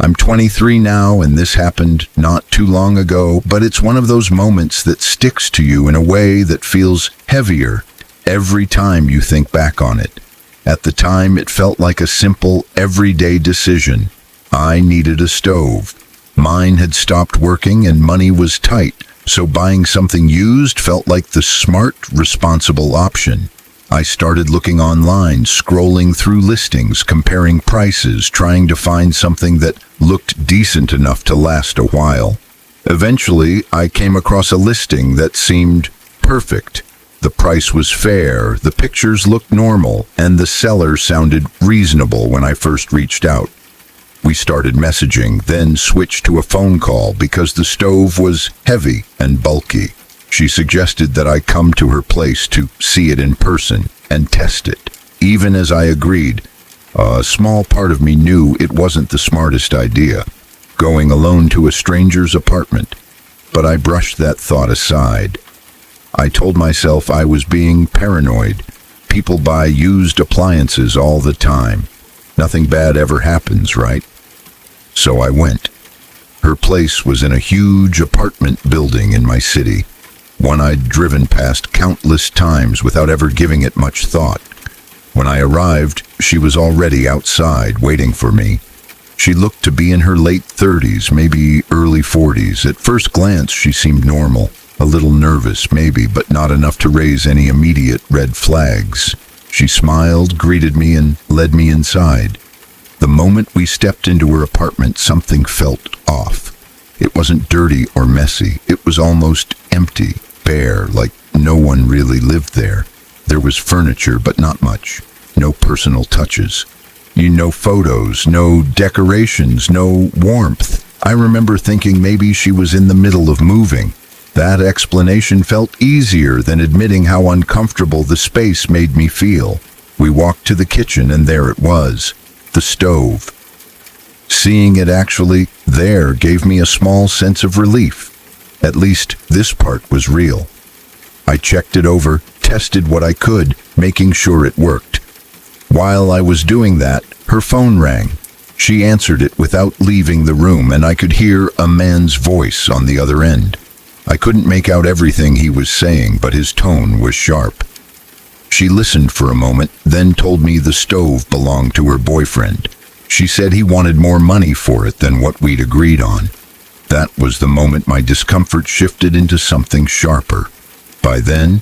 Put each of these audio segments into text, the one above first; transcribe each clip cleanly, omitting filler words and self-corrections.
I'm 23 now, and this happened not too long ago, but it's one of those moments that sticks to you in a way that feels heavier every time you think back on it. At the time, it felt like a simple, everyday decision. I needed a stove. Mine had stopped working and money was tight, so buying something used felt like the smart, responsible option. I started looking online, scrolling through listings, comparing prices, trying to find something that looked decent enough to last a while. Eventually, I came across a listing that seemed perfect. The price was fair, the pictures looked normal, and the seller sounded reasonable when I first reached out. We started messaging, then switched to a phone call because the stove was heavy and bulky. She suggested that I come to her place to see it in person and test it. Even as I agreed, a small part of me knew it wasn't the smartest idea, going alone to a stranger's apartment, but I brushed that thought aside. I told myself I was being paranoid. People buy used appliances all the time. Nothing bad ever happens, right? So I went. Her place was in a huge apartment building in my city, one I'd driven past countless times without ever giving it much thought. When I arrived, she was already outside, waiting for me. She looked to be in her late 30s, maybe early 40s. At first glance, she seemed normal, a little nervous, maybe, but not enough to raise any immediate red flags. She smiled, greeted me, and led me inside. The moment we stepped into her apartment, something felt off. It wasn't dirty or messy. It was almost empty, bare, like no one really lived there. There was furniture, but not much. No personal touches. No photos, no decorations, no warmth. I remember thinking maybe she was in the middle of moving. That explanation felt easier than admitting how uncomfortable the space made me feel. We walked to the kitchen, and there it was, the stove. Seeing it actually there gave me a small sense of relief. At least this part was real. I checked it over, tested what I could, making sure it worked. While I was doing that, her phone rang. She answered it without leaving the room, and I could hear a man's voice on the other end. I couldn't make out everything he was saying, but his tone was sharp. She listened for a moment, then told me the stove belonged to her boyfriend. She said he wanted more money for it than what we'd agreed on. That was the moment my discomfort shifted into something sharper. By then,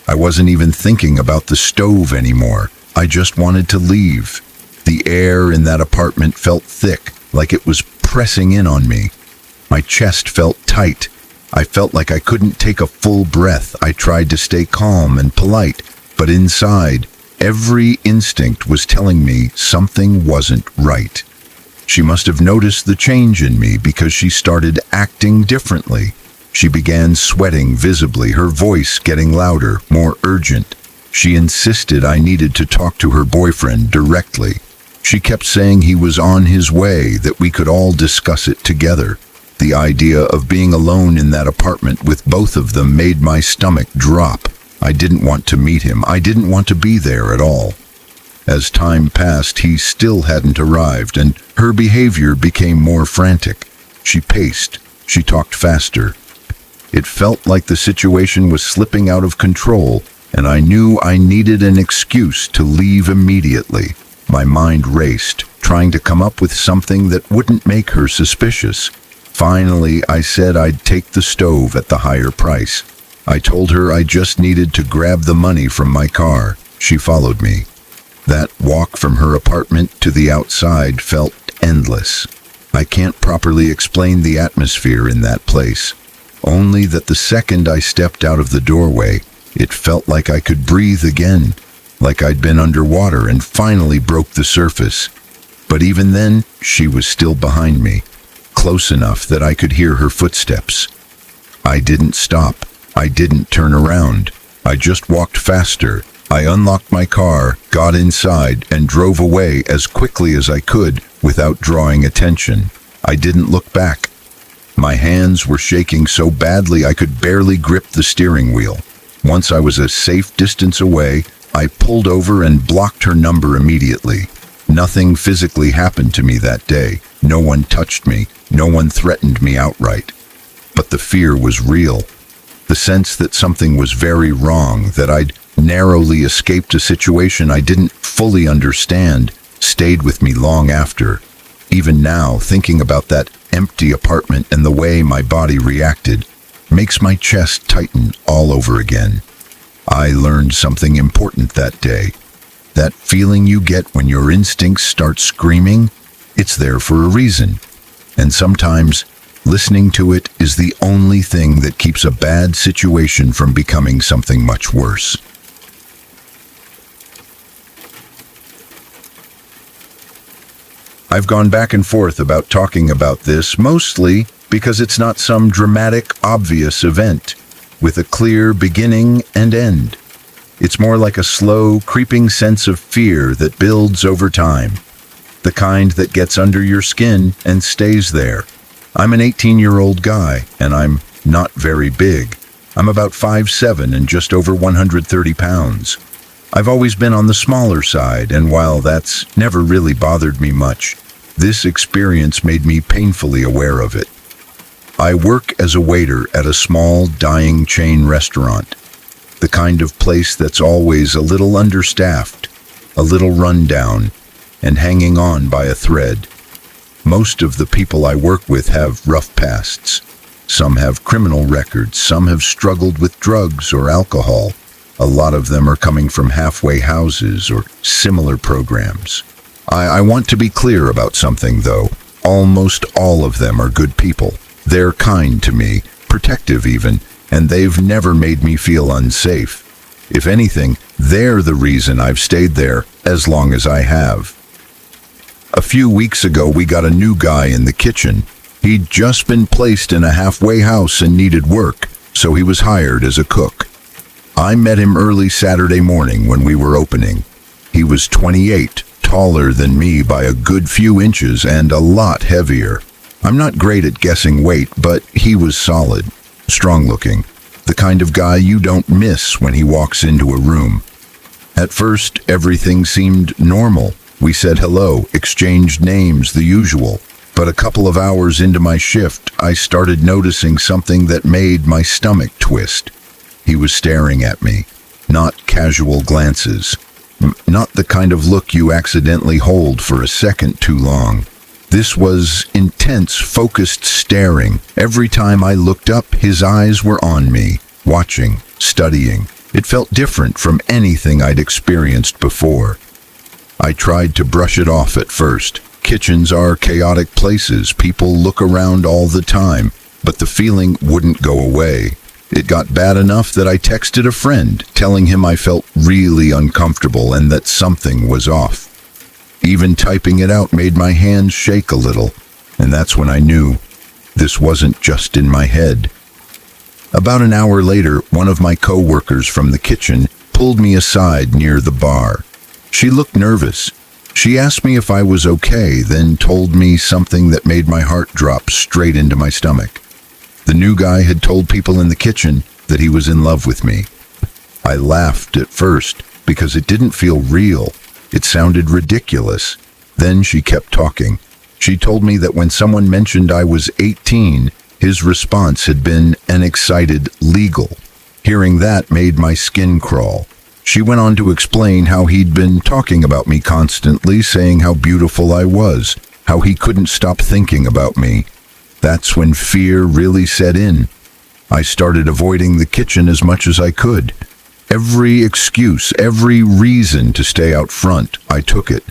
I wasn't even thinking about the stove anymore. I just wanted to leave. The air in that apartment felt thick, like it was pressing in on me. My chest felt tight. I felt like I couldn't take a full breath. I tried to stay calm and polite, but inside, every instinct was telling me something wasn't right. She must have noticed the change in me because she started acting differently. She began sweating visibly, her voice getting louder, more urgent. She insisted I needed to talk to her boyfriend directly. She kept saying he was on his way, that we could all discuss it together. The idea of being alone in that apartment with both of them made my stomach drop. I didn't want to meet him. I didn't want to be there at all. As time passed, he still hadn't arrived, and her behavior became more frantic. She paced. She talked faster. It felt like the situation was slipping out of control, and I knew I needed an excuse to leave immediately. My mind raced, trying to come up with something that wouldn't make her suspicious. Finally, I said I'd take the stove at the higher price. I told her I just needed to grab the money from my car. She followed me. That walk from her apartment to the outside felt endless. I can't properly explain the atmosphere in that place. Only that the second I stepped out of the doorway, it felt like I could breathe again, like I'd been underwater and finally broke the surface. But even then, she was still behind me, close enough that I could hear her footsteps. I didn't stop. I didn't turn around. I just walked faster. I unlocked my car, got inside, and drove away as quickly as I could without drawing attention. I didn't look back. My hands were shaking so badly I could barely grip the steering wheel. Once I was a safe distance away, I pulled over and blocked her number immediately. Nothing physically happened to me that day. No one touched me. No one threatened me outright. But the fear was real. The sense that something was very wrong, that I'd narrowly escaped a situation I didn't fully understand, stayed with me long after. Even now, thinking about that empty apartment and the way my body reacted makes my chest tighten all over again. I learned something important that day. That feeling you get when your instincts start screaming, it's there for a reason. And sometimes, listening to it is the only thing that keeps a bad situation from becoming something much worse. I've gone back and forth about talking about this, mostly because it's not some dramatic, obvious event with a clear beginning and end. It's more like a slow, creeping sense of fear that builds over time, the kind that gets under your skin and stays there. I'm an 18-year-old guy, and I'm not very big. I'm about 5'7" and just over 130 pounds. I've always been on the smaller side, and while that's never really bothered me much, this experience made me painfully aware of it. I work as a waiter at a small, dying chain restaurant, the kind of place that's always a little understaffed, a little rundown, and hanging on by a thread. Most of the people I work with have rough pasts. Some have criminal records, some have struggled with drugs or alcohol. A lot of them are coming from halfway houses or similar programs. I want to be clear about something, though. Almost all of them are good people. They're kind to me, protective even, and they've never made me feel unsafe. If anything, they're the reason I've stayed there as long as I have. A few weeks ago, we got a new guy in the kitchen. He'd just been placed in a halfway house and needed work, so he was hired as a cook. I met him early Saturday morning when we were opening. He was 28, taller than me by a good few inches and a lot heavier. I'm not great at guessing weight, but he was solid, strong-looking, the kind of guy you don't miss when he walks into a room. At first, everything seemed normal. We said hello, exchanged names, the usual. But a couple of hours into my shift, I started noticing something that made my stomach twist. He was staring at me, not casual glances, not the kind of look you accidentally hold for a second too long. This was intense, focused staring. Every time I looked up, his eyes were on me, watching, studying. It felt different from anything I'd experienced before. I tried to brush it off at first. Kitchens are chaotic places. People look around all the time, but the feeling wouldn't go away. It got bad enough that I texted a friend, telling him I felt really uncomfortable and that something was off. Even typing it out made my hands shake a little, and that's when I knew this wasn't just in my head. About an hour later, one of my co-workers from the kitchen pulled me aside near the bar. She looked nervous. She asked me if I was okay, then told me something that made my heart drop straight into my stomach. The new guy had told people in the kitchen that he was in love with me. I laughed at first because it didn't feel real. It sounded ridiculous. Then she kept talking. She told me that when someone mentioned I was 18, his response had been an excited legal. Hearing that made my skin crawl. She went on to explain how he'd been talking about me constantly, saying how beautiful I was, how he couldn't stop thinking about me. That's when fear really set in. I started avoiding the kitchen as much as I could. Every excuse, every reason to stay out front, I took it.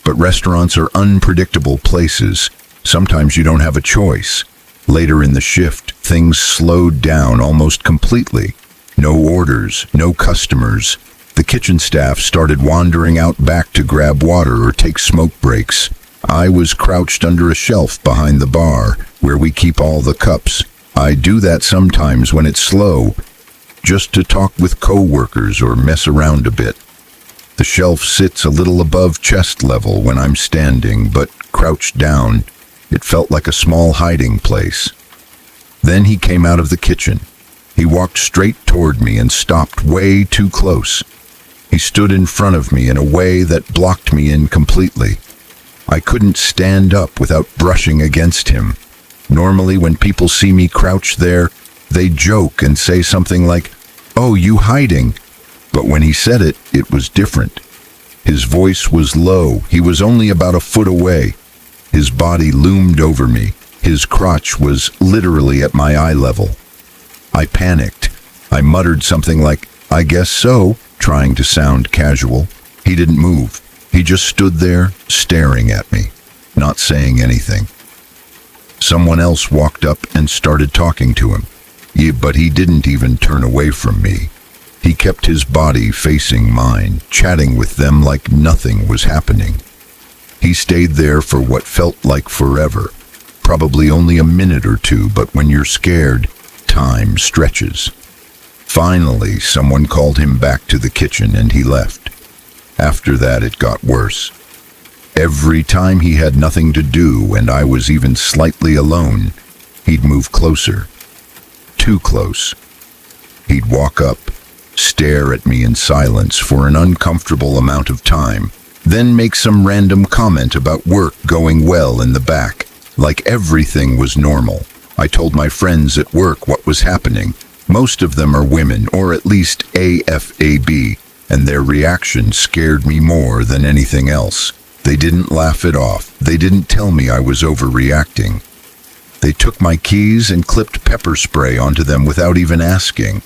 But restaurants are unpredictable places. Sometimes you don't have a choice. Later in the shift, things slowed down almost completely. No orders, no customers. The kitchen staff started wandering out back to grab water or take smoke breaks. I was crouched under a shelf behind the bar, where we keep all the cups. I do that sometimes when it's slow, just to talk with co-workers or mess around a bit. The shelf sits a little above chest level when I'm standing, but crouched down, it felt like a small hiding place. Then he came out of the kitchen. He walked straight toward me and stopped way too close. He stood in front of me in a way that blocked me in completely. I couldn't stand up without brushing against him. Normally, when people see me crouched there, they joke and say something like, "Oh, you hiding?" But when he said it, it was different. His voice was low. He was only about a foot away. His body loomed over me. His crotch was literally at my eye level. I panicked. I muttered something like, "I guess so," trying to sound casual. He didn't move. He just stood there, staring at me, not saying anything. Someone else walked up and started talking to him. But he didn't even turn away from me. He kept his body facing mine, chatting with them like nothing was happening. He stayed there for what felt like forever, probably only a minute or two, but when you're scared, time stretches. Finally, someone called him back to the kitchen and he left. After that, it got worse. Every time he had nothing to do and I was even slightly alone, he'd move closer. Too close. He'd walk up, stare at me in silence for an uncomfortable amount of time, then make some random comment about work going well in the back, like everything was normal. I told my friends at work what was happening. Most of them are women, or at least AFAB, and their reaction scared me more than anything else. They didn't laugh it off. They didn't tell me I was overreacting. They took my keys and clipped pepper spray onto them without even asking.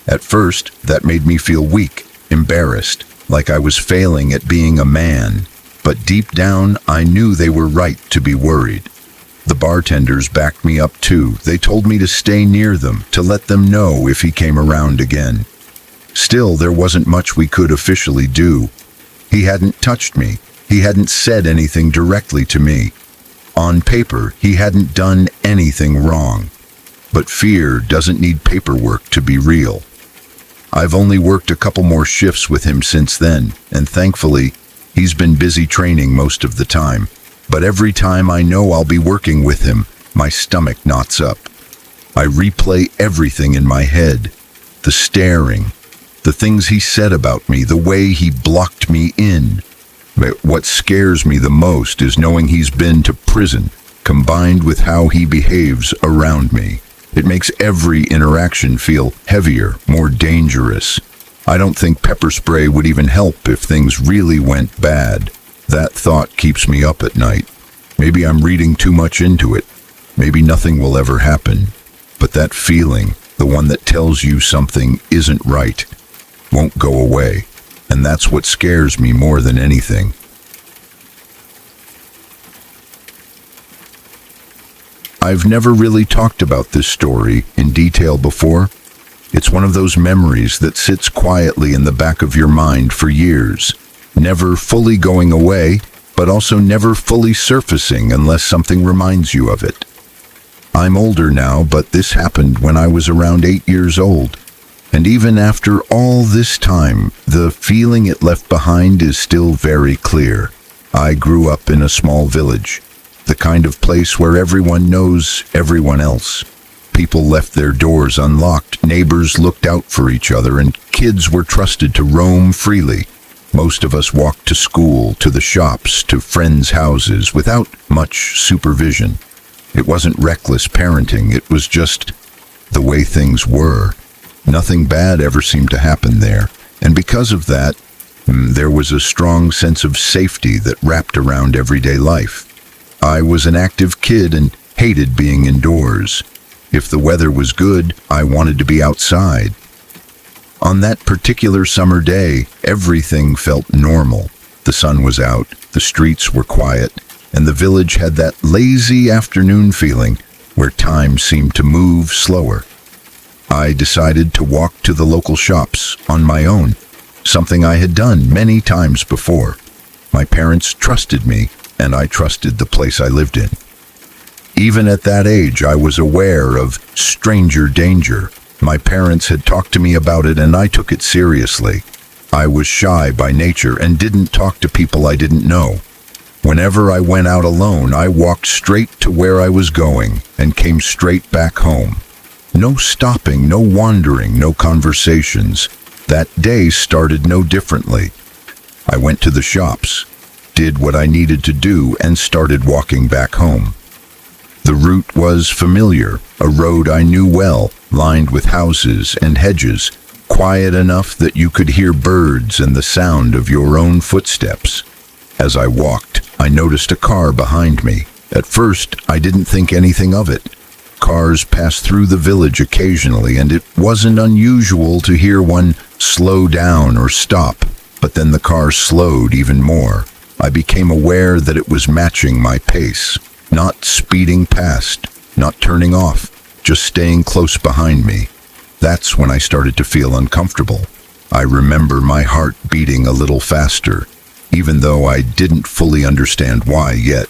At first, that made me feel weak, embarrassed, like I was failing at being a man. But deep down, I knew they were right to be worried. The bartenders backed me up too. They told me to stay near them, to let them know if he came around again. Still, there wasn't much we could officially do. He hadn't touched me. He hadn't said anything directly to me. On paper, he hadn't done anything wrong. But fear doesn't need paperwork to be real. I've only worked a couple more shifts with him since then, and thankfully, he's been busy training most of the time. But every time I know I'll be working with him, my stomach knots up. I replay everything in my head. The staring, the things he said about me, the way he blocked me in. But what scares me the most is knowing he's been to prison, combined with how he behaves around me. It makes every interaction feel heavier, more dangerous. I don't think pepper spray would even help if things really went bad. That thought keeps me up at night. Maybe I'm reading too much into it. Maybe nothing will ever happen. But that feeling, the one that tells you something isn't right, won't go away. And that's what scares me more than anything. I've never really talked about this story in detail before. It's one of those memories that sits quietly in the back of your mind for years, never fully going away, but also never fully surfacing unless something reminds you of it. I'm older now, but this happened when I was around 8 years old. And even after all this time, the feeling it left behind is still very clear. I grew up in a small village, the kind of place where everyone knows everyone else. People left their doors unlocked, neighbors looked out for each other, and kids were trusted to roam freely. Most of us walked to school, to the shops, to friends' houses, without much supervision. It wasn't reckless parenting, it was just the way things were. Nothing bad ever seemed to happen there, and because of that, there was a strong sense of safety that wrapped around everyday life. I was an active kid and hated being indoors. If the weather was good, I wanted to be outside. On that particular summer day, everything felt normal. The sun was out, the streets were quiet, and the village had that lazy afternoon feeling where time seemed to move slower. I decided to walk to the local shops on my own, something I had done many times before. My parents trusted me, and I trusted the place I lived in. Even at that age, I was aware of stranger danger. My parents had talked to me about it, and I took it seriously. I was shy by nature and didn't talk to people I didn't know. Whenever I went out alone, I walked straight to where I was going and came straight back home. No stopping, no wandering, no conversations. That day started no differently. I went to the shops. did what I needed to do, and started walking back home. The route was familiar, a road I knew well, lined with houses and hedges, quiet enough that you could hear birds and the sound of your own footsteps. As I walked, I noticed a car behind me. At first, I didn't think anything of it. Cars passed through the village occasionally, and it wasn't unusual to hear one slow down or stop. But then the car slowed even more. I became aware that it was matching my pace, not speeding past, not turning off, just staying close behind me. That's when I started to feel uncomfortable. I remember my heart beating a little faster, even though I didn't fully understand why yet.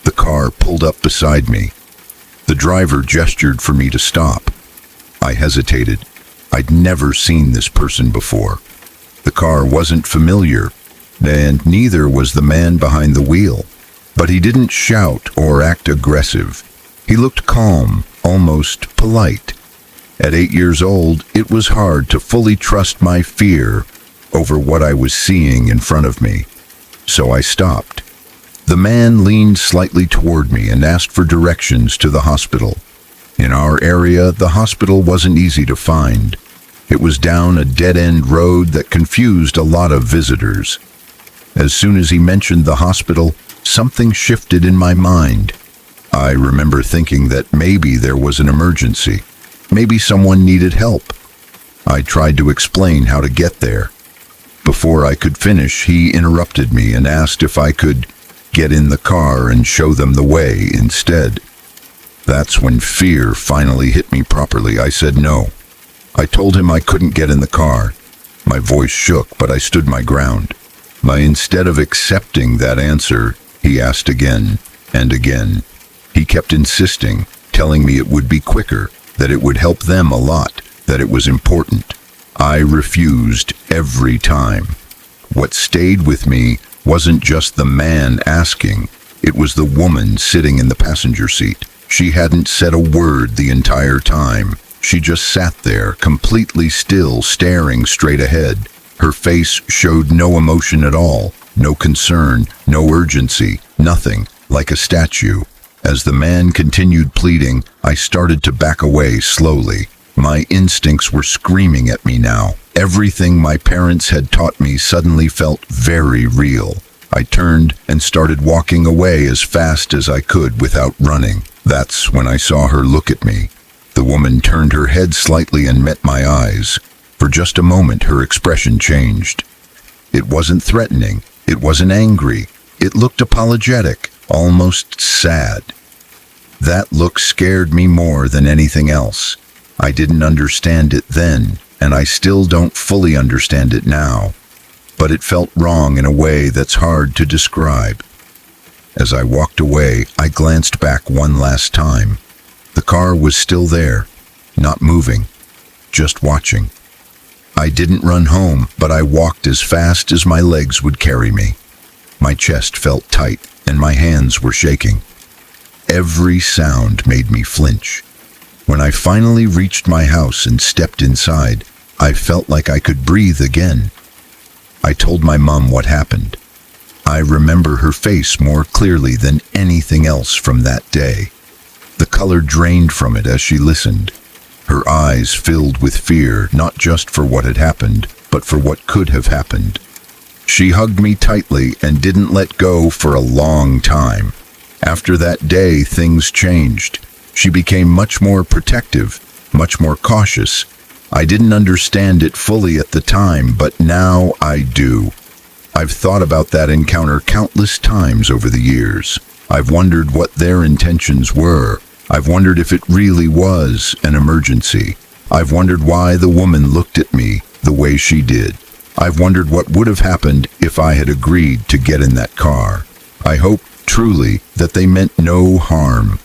The car pulled up beside me. The driver gestured for me to stop. I hesitated. I'd never seen this person before. The car wasn't familiar, and neither was the man behind the wheel. But he didn't shout or act aggressive. He looked calm, almost polite. At 8 years old, it was hard to fully trust my fear over what I was seeing in front of me. So I stopped. The man leaned slightly toward me and asked for directions to the hospital. In our area, the hospital wasn't easy to find. It was down a dead-end road that confused a lot of visitors. As soon as he mentioned the hospital, something shifted in my mind. I remember thinking that maybe there was an emergency. Maybe someone needed help. I tried to explain how to get there. Before I could finish, he interrupted me and asked if I could get in the car and show them the way instead. That's when fear finally hit me properly. I said no. I told him I couldn't get in the car. My voice shook, but I stood my ground. Instead of accepting that answer, he asked again and again. He kept insisting, telling me it would be quicker, that it would help them a lot, that it was important. I refused every time. What stayed with me wasn't just the man asking, it was the woman sitting in the passenger seat. She hadn't said a word the entire time. She just sat there, completely still, staring straight ahead. Her face showed no emotion at all, no concern, no urgency, nothing, like a statue. As the man continued pleading, I started to back away slowly. My instincts were screaming at me now. Everything my parents had taught me suddenly felt very real. I turned and started walking away as fast as I could without running. That's when I saw her look at me. The woman turned her head slightly and met my eyes. For just a moment, her expression changed. It wasn't threatening. It wasn't angry. It looked apologetic, almost sad. That look scared me more than anything else. I didn't understand it then, and I still don't fully understand it now. But it felt wrong in a way that's hard to describe. As I walked away, I glanced back one last time. The car was still there, not moving, just watching. I didn't run home, but I walked as fast as my legs would carry me. My chest felt tight, and my hands were shaking. Every sound made me flinch. When I finally reached my house and stepped inside, I felt like I could breathe again. I told my mom what happened. I remember her face more clearly than anything else from that day. The color drained from it as she listened. Her eyes filled with fear, not just for what had happened, but for what could have happened. She hugged me tightly and didn't let go for a long time. After that day, things changed. She became much more protective, much more cautious. I didn't understand it fully at the time, but now I do. I've thought about that encounter countless times over the years. I've wondered what their intentions were. I've wondered if it really was an emergency. I've wondered why the woman looked at me the way she did. I've wondered what would have happened if I had agreed to get in that car. I hope, truly, that they meant no harm.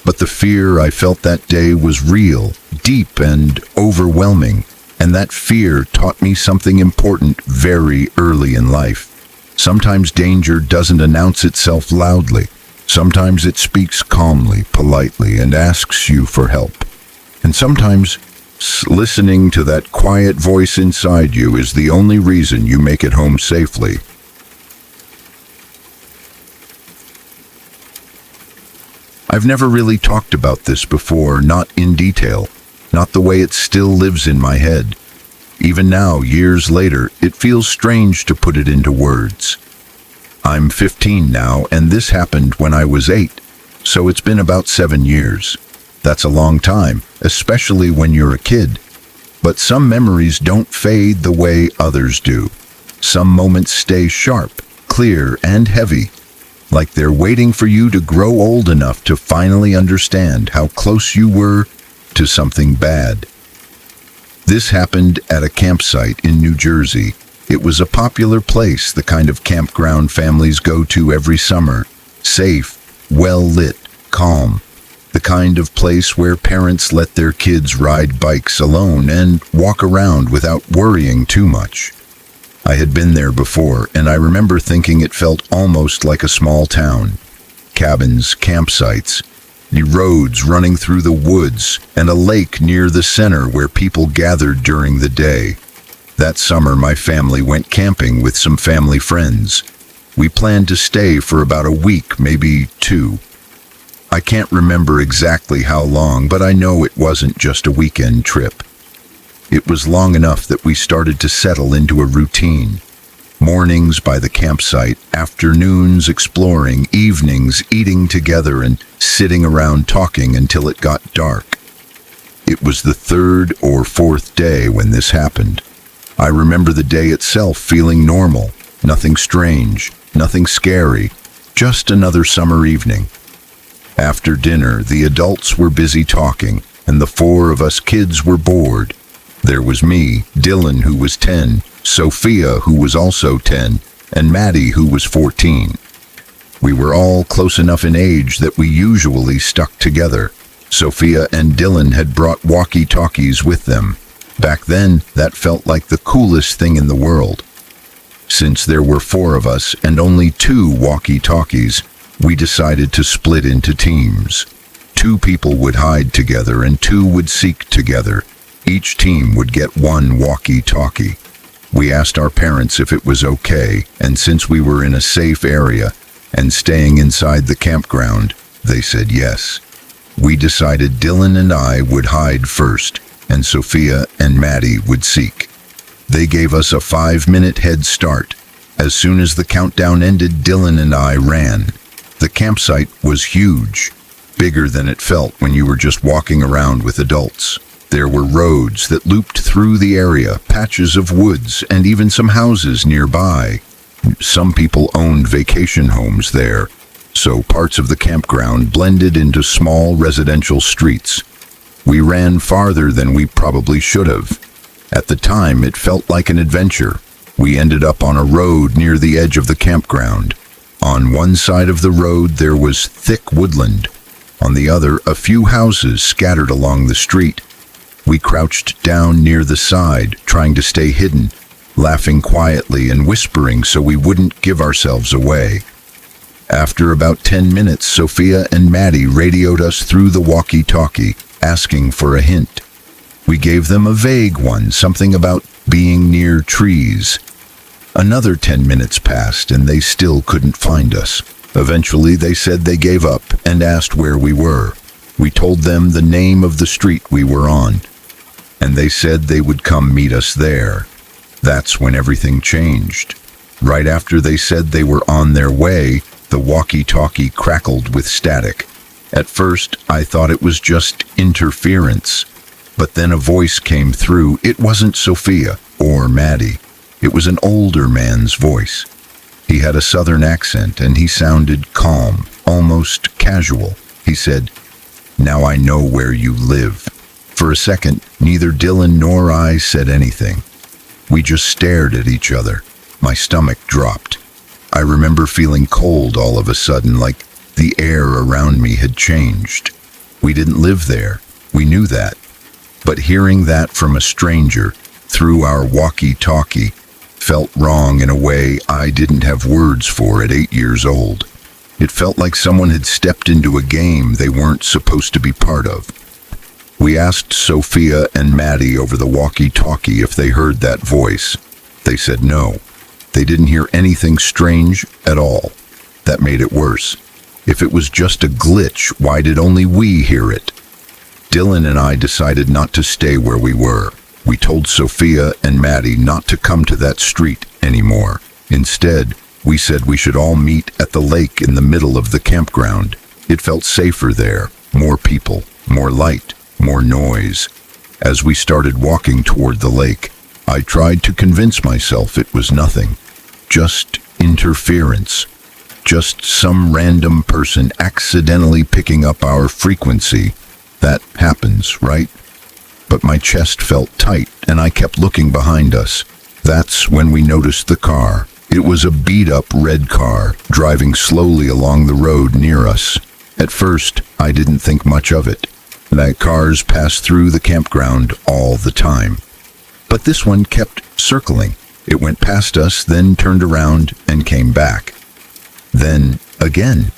But the fear I felt that day was real, deep, and overwhelming. And that fear taught me something important very early in life. Sometimes danger doesn't announce itself loudly. Sometimes it speaks calmly, politely, and asks you for help. And sometimes listening to that quiet voice inside you is the only reason you make it home safely. I've never really talked about this before, not in detail, not the way it still lives in my head. Even now, years later, it feels strange to put it into words. I'm 15 now, and this happened when I was 8, so it's been about 7 years. That's a long time, especially when you're a kid. But some memories don't fade the way others do. Some moments stay sharp, clear, and heavy, like they're waiting for you to grow old enough to finally understand how close you were to something bad. This happened at a campsite in New Jersey. It was a popular place, the kind of campground families go to every summer. Safe, well-lit, calm. The kind of place where parents let their kids ride bikes alone and walk around without worrying too much. I had been there before, and I remember thinking it felt almost like a small town. Cabins, campsites, the roads running through the woods, and a lake near the center where people gathered during the day. That summer, my family went camping with some family friends. We planned to stay for about a week, maybe 2. I can't remember exactly how long, but I know it wasn't just a weekend trip. It was long enough that we started to settle into a routine. Mornings by the campsite, afternoons exploring, evenings eating together and sitting around talking until it got dark. It was the 3rd or 4th day when this happened. I remember the day itself feeling normal, nothing strange, nothing scary, just another summer evening. After dinner, the adults were busy talking, and the 4 of us kids were bored. There was me, Dylan, who was 10, Sophia, who was also 10, and Maddie, who was 14. We were all close enough in age that we usually stuck together. Sophia and Dylan had brought walkie-talkies with them. Back then, that felt like the coolest thing in the world. Since there were 4 of us and only 2 walkie-talkies, we decided to split into teams. 2 people would hide together and 2 would seek together. Each team would get 1 walkie-talkie. We asked our parents if it was okay, and since we were in a safe area and staying inside the campground, they said yes. We decided Dylan and I would hide first, and Sophia and Maddie would seek. They gave us a 5-minute head start. As soon as the countdown ended, Dylan and I ran. The campsite was huge, bigger than it felt when you were just walking around with adults. There were roads that looped through the area, patches of woods, and even some houses nearby. Some people owned vacation homes there, so parts of the campground blended into small residential streets. We ran farther than we probably should have. At the time, it felt like an adventure. We ended up on a road near the edge of the campground. On one side of the road, there was thick woodland. On the other, a few houses scattered along the street. We crouched down near the side, trying to stay hidden, laughing quietly and whispering so we wouldn't give ourselves away. After about 10 minutes, Sophia and Maddie radioed us through the walkie-talkie, asking for a hint. We gave them a vague one, something about being near trees. Another 10 minutes passed, and they still couldn't find us. Eventually, they said they gave up and asked where we were. We told them the name of the street we were on, and they said they would come meet us there. That's when everything changed. Right after they said they were on their way, the walkie-talkie crackled with static. At first, I thought it was just interference, but then a voice came through. It wasn't Sophia or Maddie. It was an older man's voice. He had a southern accent, and he sounded calm, almost casual. He said, "Now I know where you live." For a second, neither Dylan nor I said anything. We just stared at each other. My stomach dropped. I remember feeling cold all of a sudden, like the air around me had changed. We didn't live there. We knew that. But hearing that from a stranger through our walkie-talkie felt wrong in a way I didn't have words for at 8 years old. It felt like someone had stepped into a game they weren't supposed to be part of. We asked Sophia and Maddie over the walkie-talkie if they heard that voice. They said no. They didn't hear anything strange at all. That made it worse. If it was just a glitch, why did only we hear it? Dylan and I decided not to stay where we were. We told Sophia and Maddie not to come to that street anymore. Instead, we said we should all meet at the lake in the middle of the campground. It felt safer there, more people, more light, more noise. As we started walking toward the lake, I tried to convince myself it was nothing, just interference, just some random person accidentally picking up our frequency. That happens, right? But my chest felt tight, and I kept looking behind us. That's when we noticed the car. It was a beat-up red car, driving slowly along the road near us. At first, I didn't think much of it. That cars pass through the campground all the time. But this one kept circling. It went past us, then turned around and came back. Then again.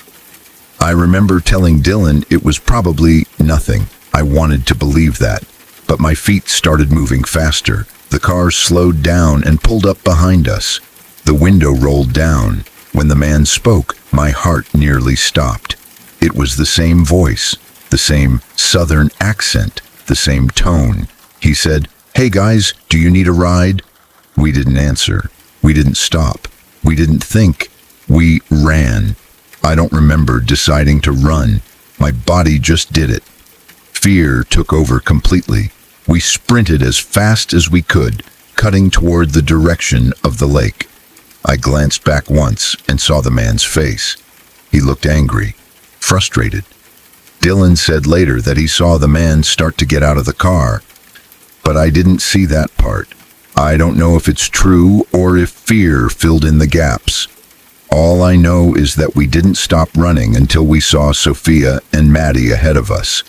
I remember telling Dylan it was probably nothing. I wanted to believe that. But my feet started moving faster. The car slowed down and pulled up behind us. The window rolled down. When the man spoke, my heart nearly stopped. It was the same voice, the same southern accent, the same tone. He said, "Hey guys, do you need a ride?" We didn't answer. We didn't stop. We didn't think. We ran. I don't remember deciding to run. My body just did it. Fear took over completely. We sprinted as fast as we could, cutting toward the direction of the lake. I glanced back once and saw the man's face. He looked angry, frustrated. Dylan said later that he saw the man start to get out of the car, but I didn't see that part. I don't know if it's true or if fear filled in the gaps. All I know is that we didn't stop running until we saw Sophia and Maddie ahead of us.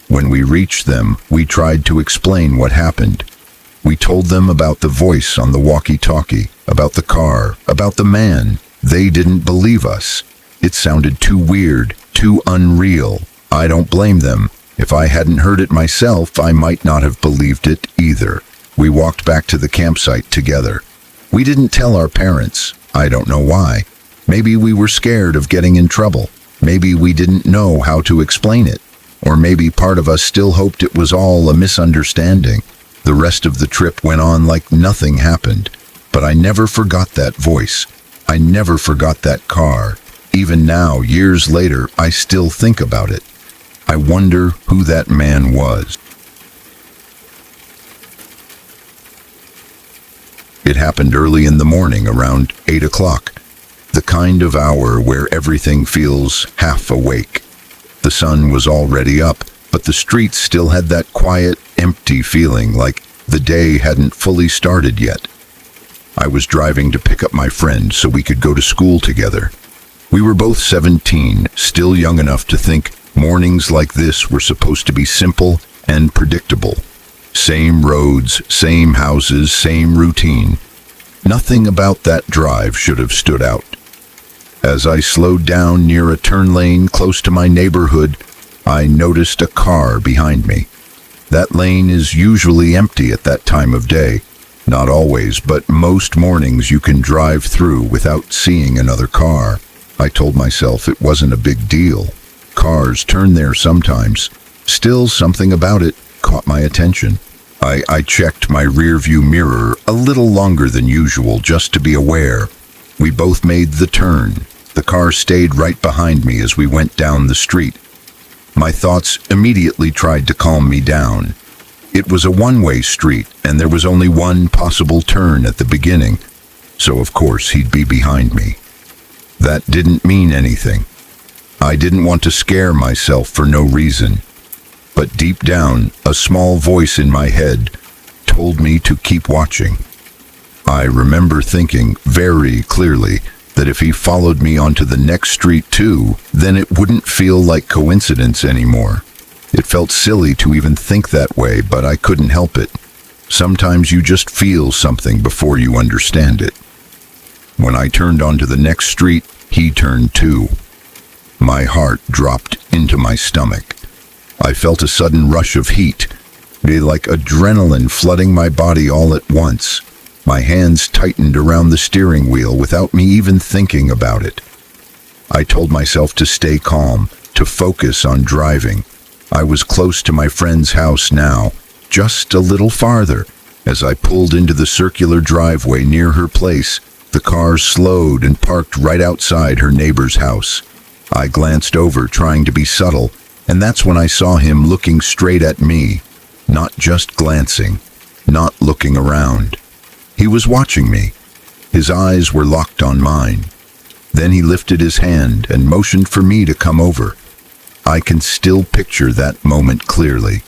When we reached them, we tried to explain what happened. We told them about the voice on the walkie-talkie, about the car, about the man. They didn't believe us. It sounded too weird, too unreal. I don't blame them. If I hadn't heard it myself, I might not have believed it either. We walked back to the campsite together. We didn't tell our parents. I don't know why. Maybe we were scared of getting in trouble. Maybe we didn't know how to explain it. Or maybe part of us still hoped it was all a misunderstanding. The rest of the trip went on like nothing happened. But I never forgot that voice. I never forgot that car. Even now, years later, I still think about it. I wonder who that man was. It happened early in the morning, around 8 o'clock. The kind of hour where everything feels half awake. The sun was already up, but the streets still had that quiet, empty feeling, like the day hadn't fully started yet. I was driving to pick up my friend so we could go to school together. We were both 17, still young enough to think mornings like this were supposed to be simple and predictable. Same roads, same houses, same routine. Nothing about that drive should have stood out. As I slowed down near a turn lane close to my neighborhood, I noticed a car behind me. That lane is usually empty at that time of day. Not always, but most mornings you can drive through without seeing another car. I told myself it wasn't a big deal. Cars turn there sometimes. Still, something about it caught my attention. I checked my rearview mirror a little longer than usual just to be aware. We both made the turn. The car stayed right behind me as we went down the street. My thoughts immediately tried to calm me down. It was a one-way street, and there was only one possible turn at the beginning, so of course he'd be behind me. That didn't mean anything. I didn't want to scare myself for no reason. But deep down, a small voice in my head told me to keep watching. I remember thinking very clearly that if he followed me onto the next street too, then it wouldn't feel like coincidence anymore. It felt silly to even think that way, but I couldn't help it. Sometimes you just feel something before you understand it. When I turned onto the next street, he turned too. My heart dropped into my stomach. I felt a sudden rush of heat, like adrenaline flooding my body all at once. My hands tightened around the steering wheel without me even thinking about it. I told myself to stay calm, to focus on driving. I was close to my friend's house now, just a little farther. As I pulled into the circular driveway near her place, the car slowed and parked right outside her neighbor's house. I glanced over, trying to be subtle, and that's when I saw him looking straight at me, not just glancing, not looking around. He was watching me. His eyes were locked on mine. Then he lifted his hand and motioned for me to come over. I can still picture that moment clearly.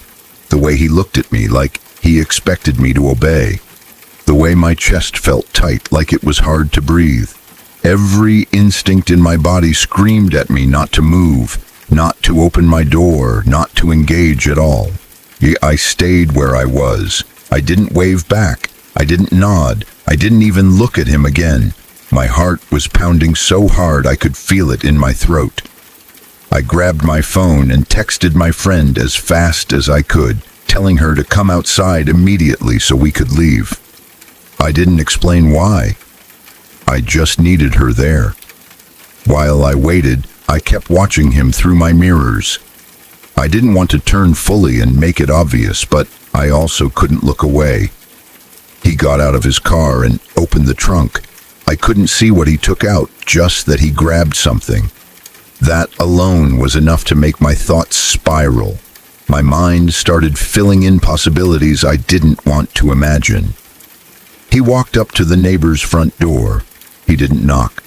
The way he looked at me, like he expected me to obey. The way my chest felt tight, like it was hard to breathe. Every instinct in my body screamed at me not to move, not to open my door, not to engage at all. I stayed where I was. I didn't wave back. I didn't nod. I didn't even look at him again. My heart was pounding so hard I could feel it in my throat. I grabbed my phone and texted my friend as fast as I could, telling her to come outside immediately so we could leave. I didn't explain why. I just needed her there. While I waited, I kept watching him through my mirrors. I didn't want to turn fully and make it obvious, but I also couldn't look away. He got out of his car and opened the trunk. I couldn't see what he took out, just that he grabbed something. That alone was enough to make my thoughts spiral. My mind started filling in possibilities I didn't want to imagine. He walked up to the neighbor's front door. He didn't knock.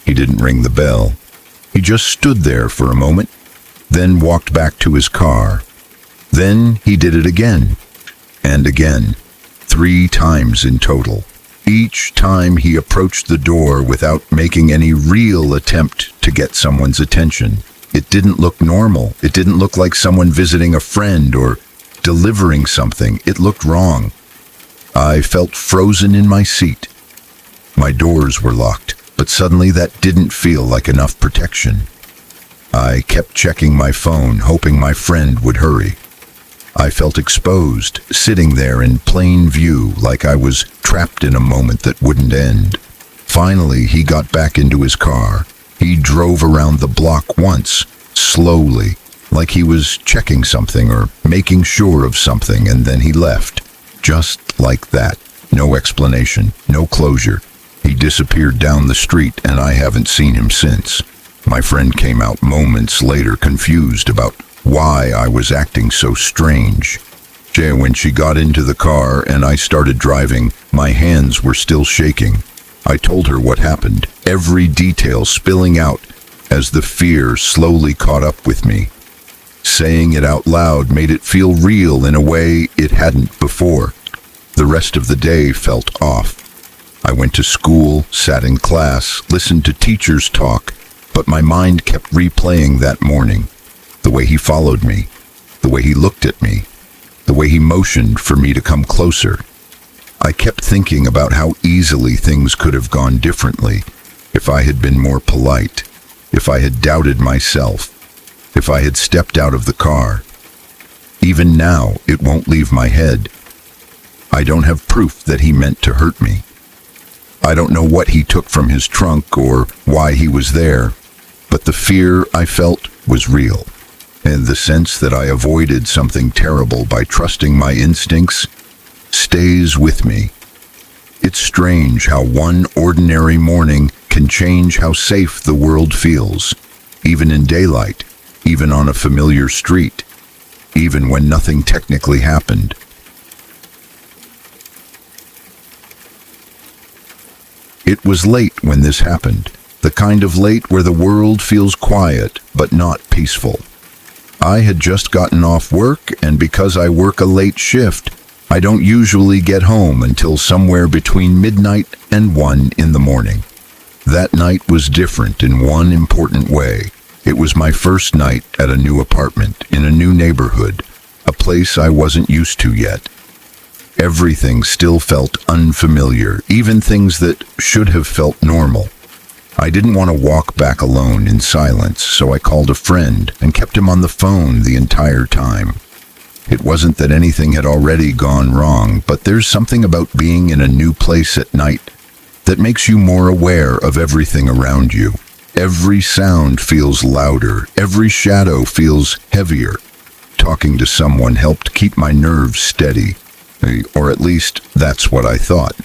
He didn't ring the bell. He just stood there for a moment, then walked back to his car. Then he did it again, and again, 3 times in total. Each time he approached the door without making any real attempt to get someone's attention. It didn't look normal. It didn't look like someone visiting a friend or delivering something. It looked wrong. I felt frozen in my seat. My doors were locked, but suddenly that didn't feel like enough protection. I kept checking my phone, hoping my friend would hurry. I felt exposed, sitting there in plain view, like I was trapped in a moment that wouldn't end. Finally, he got back into his car. He drove around the block once, slowly, like he was checking something or making sure of something, and then he left. Just like that. No explanation, no closure. He disappeared down the street, and I haven't seen him since. My friend came out moments later, confused about why I was acting so strange. When she got into the car and I started driving, my hands were still shaking. I told her what happened, every detail spilling out as the fear slowly caught up with me. Saying it out loud made it feel real in a way it hadn't before. The rest of the day felt off. I went to school, sat in class, listened to teachers talk, but my mind kept replaying that morning. The way he followed me, the way he looked at me, the way he motioned for me to come closer. I kept thinking about how easily things could have gone differently if I had been more polite, if I had doubted myself, if I had stepped out of the car. Even now, it won't leave my head. I don't have proof that he meant to hurt me. I don't know what he took from his trunk or why he was there, but the fear I felt was real, and the sense that I avoided something terrible by trusting my instincts stays with me. It's strange how one ordinary morning can change how safe the world feels, even in daylight, even on a familiar street, even when nothing technically happened. It was late when this happened, the kind of late where the world feels quiet but not peaceful. I had just gotten off work, and because I work a late shift, I don't usually get home until somewhere between midnight and 1 in the morning. That night was different in one important way. It was my first night at a new apartment in a new neighborhood, a place I wasn't used to yet. Everything still felt unfamiliar, even things that should have felt normal. I didn't want to walk back alone in silence, so I called a friend and kept him on the phone the entire time. It wasn't that anything had already gone wrong, but there's something about being in a new place at night that makes you more aware of everything around you. Every sound feels louder. Every shadow feels heavier. Talking to someone helped keep my nerves steady, or at least that's what I thought.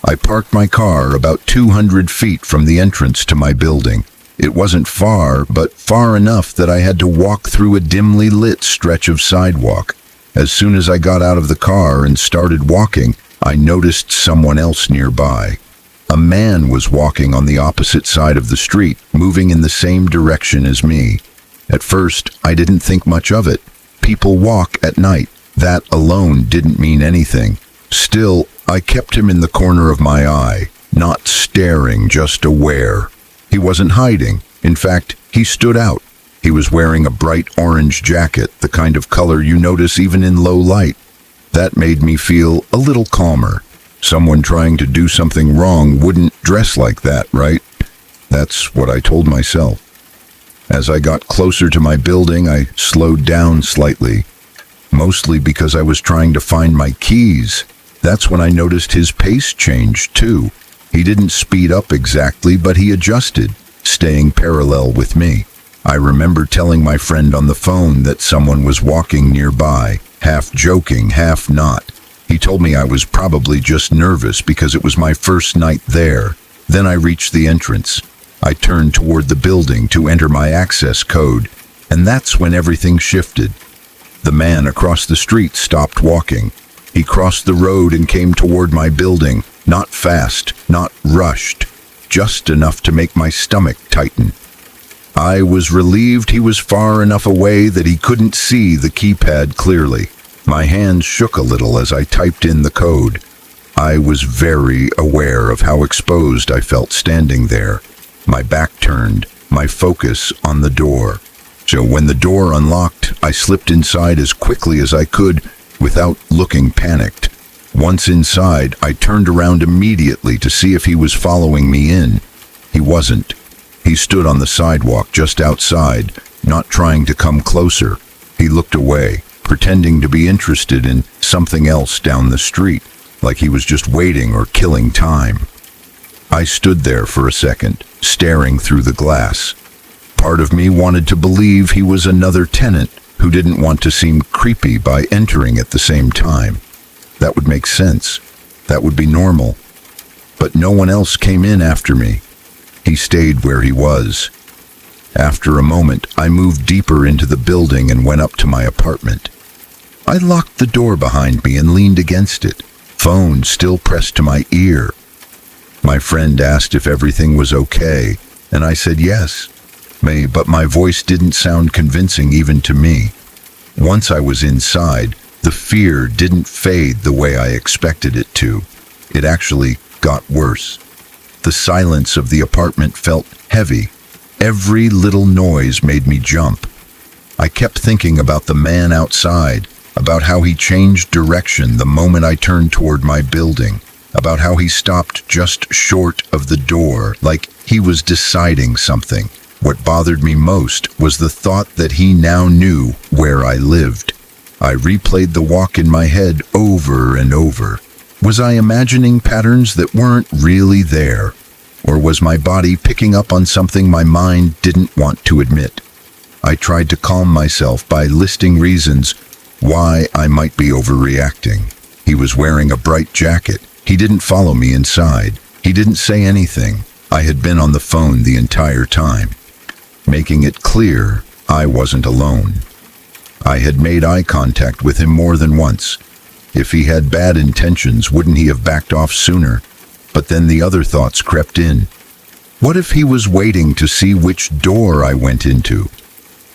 I parked my car about 200 feet from the entrance to my building. It wasn't far, but far enough that I had to walk through a dimly lit stretch of sidewalk. As soon as I got out of the car and started walking, I noticed someone else nearby. A man was walking on the opposite side of the street, moving in the same direction as me. At first, I didn't think much of it. People walk at night. That alone didn't mean anything. Still, I kept him in the corner of my eye, not staring, just aware. He wasn't hiding. In fact, he stood out. He was wearing a bright orange jacket, the kind of color you notice even in low light. That made me feel a little calmer. Someone trying to do something wrong wouldn't dress like that, right? That's what I told myself. As I got closer to my building, I slowed down slightly, mostly because I was trying to find my keys. That's when I noticed his pace changed, too. He didn't speed up exactly, but he adjusted, staying parallel with me. I remember telling my friend on the phone that someone was walking nearby, half joking, half not. He told me I was probably just nervous because it was my first night there. Then I reached the entrance. I turned toward the building to enter my access code, and that's when everything shifted. The man across the street stopped walking. He crossed the road and came toward my building, not fast, not rushed, just enough to make my stomach tighten. I was relieved he was far enough away that he couldn't see the keypad clearly. My hands shook a little as I typed in the code. I was very aware of how exposed I felt standing there, my back turned, my focus on the door. So when the door unlocked, I slipped inside as quickly as I could without looking panicked. Once inside, I turned around immediately to see if he was following me in. He wasn't. He stood on the sidewalk just outside, not trying to come closer. He looked away, pretending to be interested in something else down the street, like he was just waiting or killing time. I stood there for a second, staring through the glass. Part of me wanted to believe he was another tenant who didn't want to seem creepy by entering at the same time. That would make sense. That would be normal. But no one else came in after me. He stayed where he was. After a moment, I moved deeper into the building and went up to my apartment. I locked the door behind me and leaned against it, phone still pressed to my ear. My friend asked if everything was okay, and I said yes. But my voice didn't sound convincing even to me. Once I was inside, the fear didn't fade the way I expected it to. It actually got worse. The silence of the apartment felt heavy. Every little noise made me jump. I kept thinking about the man outside, about how he changed direction the moment I turned toward my building, about how he stopped just short of the door, like he was deciding something. What bothered me most was the thought that he now knew where I lived. I replayed the walk in my head over and over. Was I imagining patterns that weren't really there? Or was my body picking up on something my mind didn't want to admit? I tried to calm myself by listing reasons why I might be overreacting. He was wearing a bright jacket. He didn't follow me inside. He didn't say anything. I had been on the phone the entire time, making it clear I wasn't alone. I had made eye contact with him more than once. If he had bad intentions, wouldn't he have backed off sooner? But then the other thoughts crept in. What if he was waiting to see which door I went into?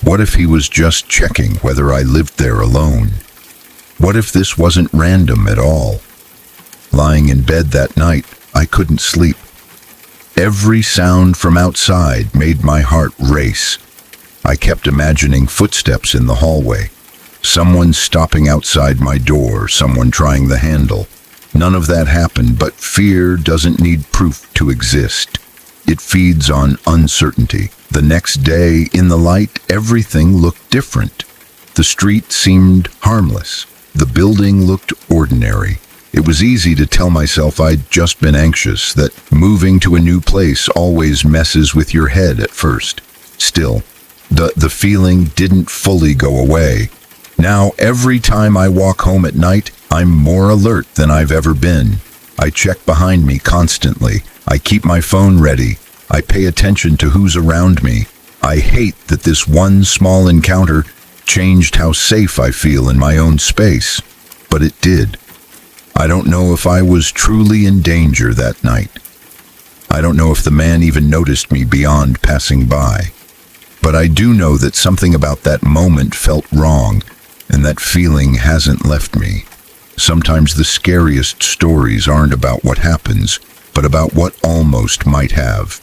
What if he was just checking whether I lived there alone? What if this wasn't random at all? Lying in bed that night, I couldn't sleep. Every sound from outside made my heart race. I kept imagining footsteps in the hallway. Someone stopping outside my door, someone trying the handle. None of that happened, but fear doesn't need proof to exist. It feeds on uncertainty. The next day, in the light, everything looked different. The street seemed harmless. The building looked ordinary. It was easy to tell myself I'd just been anxious, that moving to a new place always messes with your head at first. Still, the feeling didn't fully go away. Now, every time I walk home at night, I'm more alert than I've ever been. I check behind me constantly. I keep my phone ready. I pay attention to who's around me. I hate that this one small encounter changed how safe I feel in my own space. But it did. I don't know if I was truly in danger that night. I don't know if the man even noticed me beyond passing by. But I do know that something about that moment felt wrong, and that feeling hasn't left me. Sometimes the scariest stories aren't about what happens, but about what almost might have.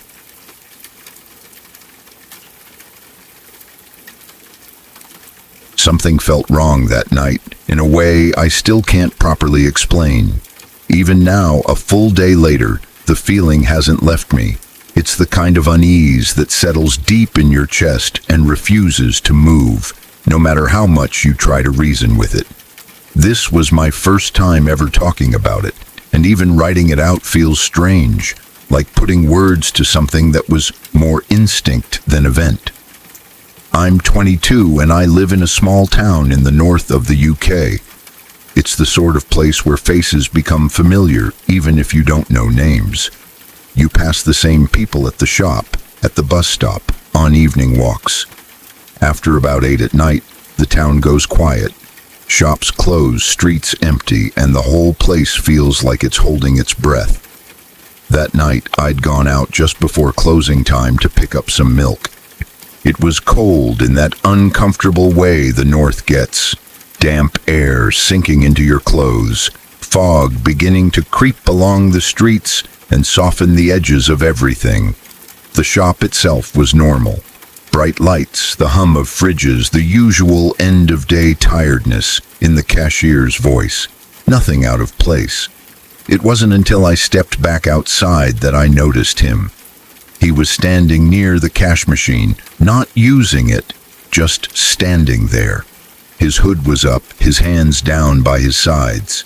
Something felt wrong that night, in a way I still can't properly explain. Even now, a full day later, the feeling hasn't left me. It's the kind of unease that settles deep in your chest and refuses to move, no matter how much you try to reason with it. This was my first time ever talking about it, and even writing it out feels strange, like putting words to something that was more instinct than event. I'm 22 and I live in a small town in the north of the UK. It's the sort of place where faces become familiar even if you don't know names. You pass the same people at the shop, at the bus stop, on evening walks. After about 8 at night, the town goes quiet. Shops close, streets empty, and the whole place feels like it's holding its breath. That night, I'd gone out just before closing time to pick up some milk. It was cold in that uncomfortable way the north gets. Damp air sinking into your clothes, fog beginning to creep along the streets and soften the edges of everything. The shop itself was normal. Bright lights, the hum of fridges, the usual end-of-day tiredness in the cashier's voice. Nothing out of place. It wasn't until I stepped back outside that I noticed him. He was standing near the cash machine, not using it, just standing there. His hood was up, his hands down by his sides.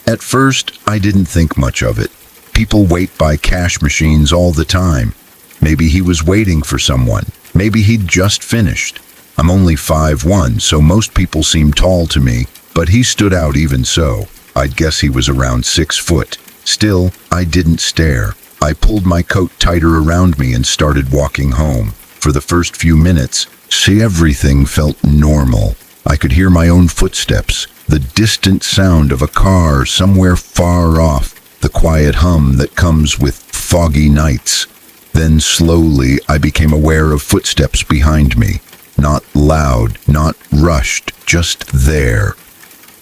At first, I didn't think much of it. People wait by cash machines all the time. Maybe he was waiting for someone. Maybe he'd just finished. I'm only 5'1", so most people seem tall to me, but he stood out even so. I'd guess he was around 6 foot. Still, I didn't stare. I pulled my coat tighter around me and started walking home. For the first few minutes, everything felt normal. I could hear my own footsteps, the distant sound of a car somewhere far off, the quiet hum that comes with foggy nights. Then slowly, I became aware of footsteps behind me. Not loud, not rushed, just there.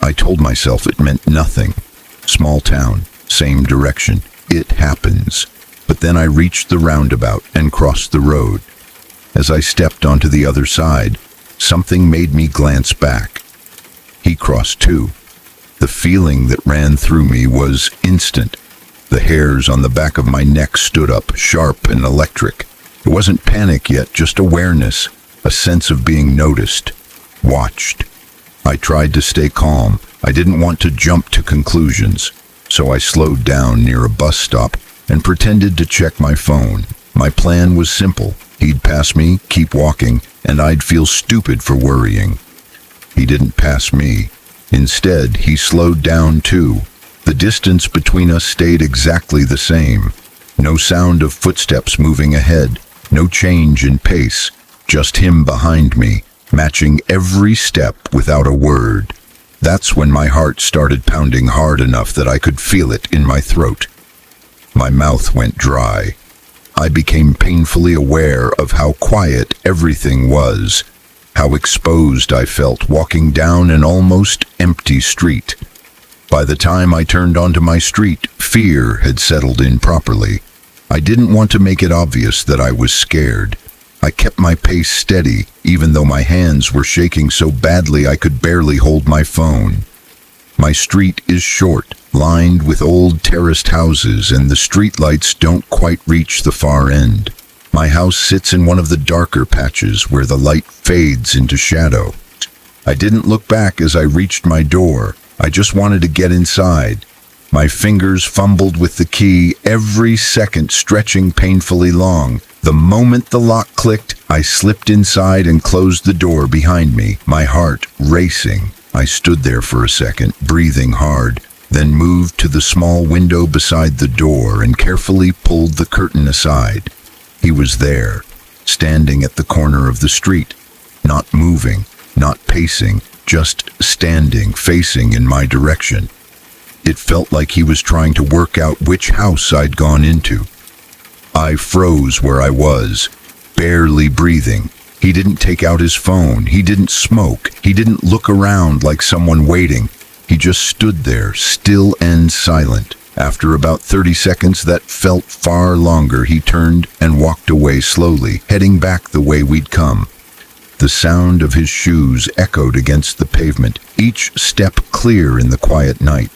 I told myself it meant nothing. Small town, same direction. It happens. But then I reached the roundabout and crossed the road. As I stepped onto the other side, something made me glance back. He crossed too. The feeling that ran through me was instant. The hairs on the back of my neck stood up, sharp and electric. It wasn't panic yet, just awareness, a sense of being noticed, watched. I tried to stay calm. I didn't want to jump to conclusions. So I slowed down near a bus stop and pretended to check my phone. My plan was simple. He'd pass me, keep walking, and I'd feel stupid for worrying. He didn't pass me. Instead, he slowed down too. The distance between us stayed exactly the same. No sound of footsteps moving ahead, no change in pace, just him behind me, matching every step without a word. That's when my heart started pounding hard enough that I could feel it in my throat. My mouth went dry. I became painfully aware of how quiet everything was, how exposed I felt walking down an almost empty street. By the time I turned onto my street, fear had settled in properly. I didn't want to make it obvious that I was scared. I kept my pace steady, even though my hands were shaking so badly I could barely hold my phone. My street is short, lined with old terraced houses, and the streetlights don't quite reach the far end. My house sits in one of the darker patches where the light fades into shadow. I didn't look back as I reached my door. I just wanted to get inside. My fingers fumbled with the key, every second stretching painfully long. The moment the lock clicked, I slipped inside and closed the door behind me, my heart racing. I stood there for a second, breathing hard, then moved to the small window beside the door and carefully pulled the curtain aside. He was there, standing at the corner of the street, not moving, not pacing, just standing, facing in my direction. It felt like he was trying to work out which house I'd gone into. I froze where I was, barely breathing. He didn't take out his phone. He didn't smoke. He didn't look around like someone waiting. He just stood there, still and silent. After about 30 seconds that felt far longer, he turned and walked away slowly, heading back the way we'd come. The sound of his shoes echoed against the pavement, each step clear in the quiet night.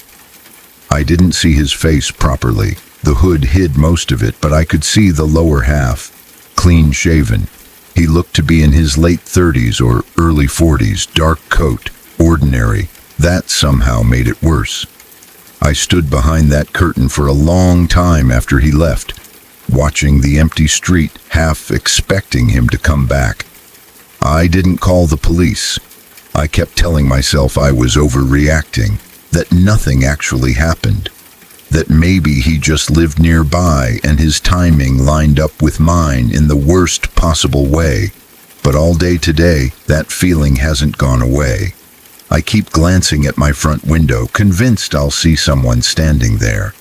I didn't see his face properly. The hood hid most of it, but I could see the lower half, clean shaven. He looked to be in his late 30s or early 40s, dark coat, ordinary. That somehow made it worse. I stood behind that curtain for a long time after he left, watching the empty street, half expecting him to come back. I didn't call the police. I kept telling myself I was overreacting, that nothing actually happened, that maybe he just lived nearby and his timing lined up with mine in the worst possible way. But all day today, that feeling hasn't gone away. I keep glancing at my front window, convinced I'll see someone standing there.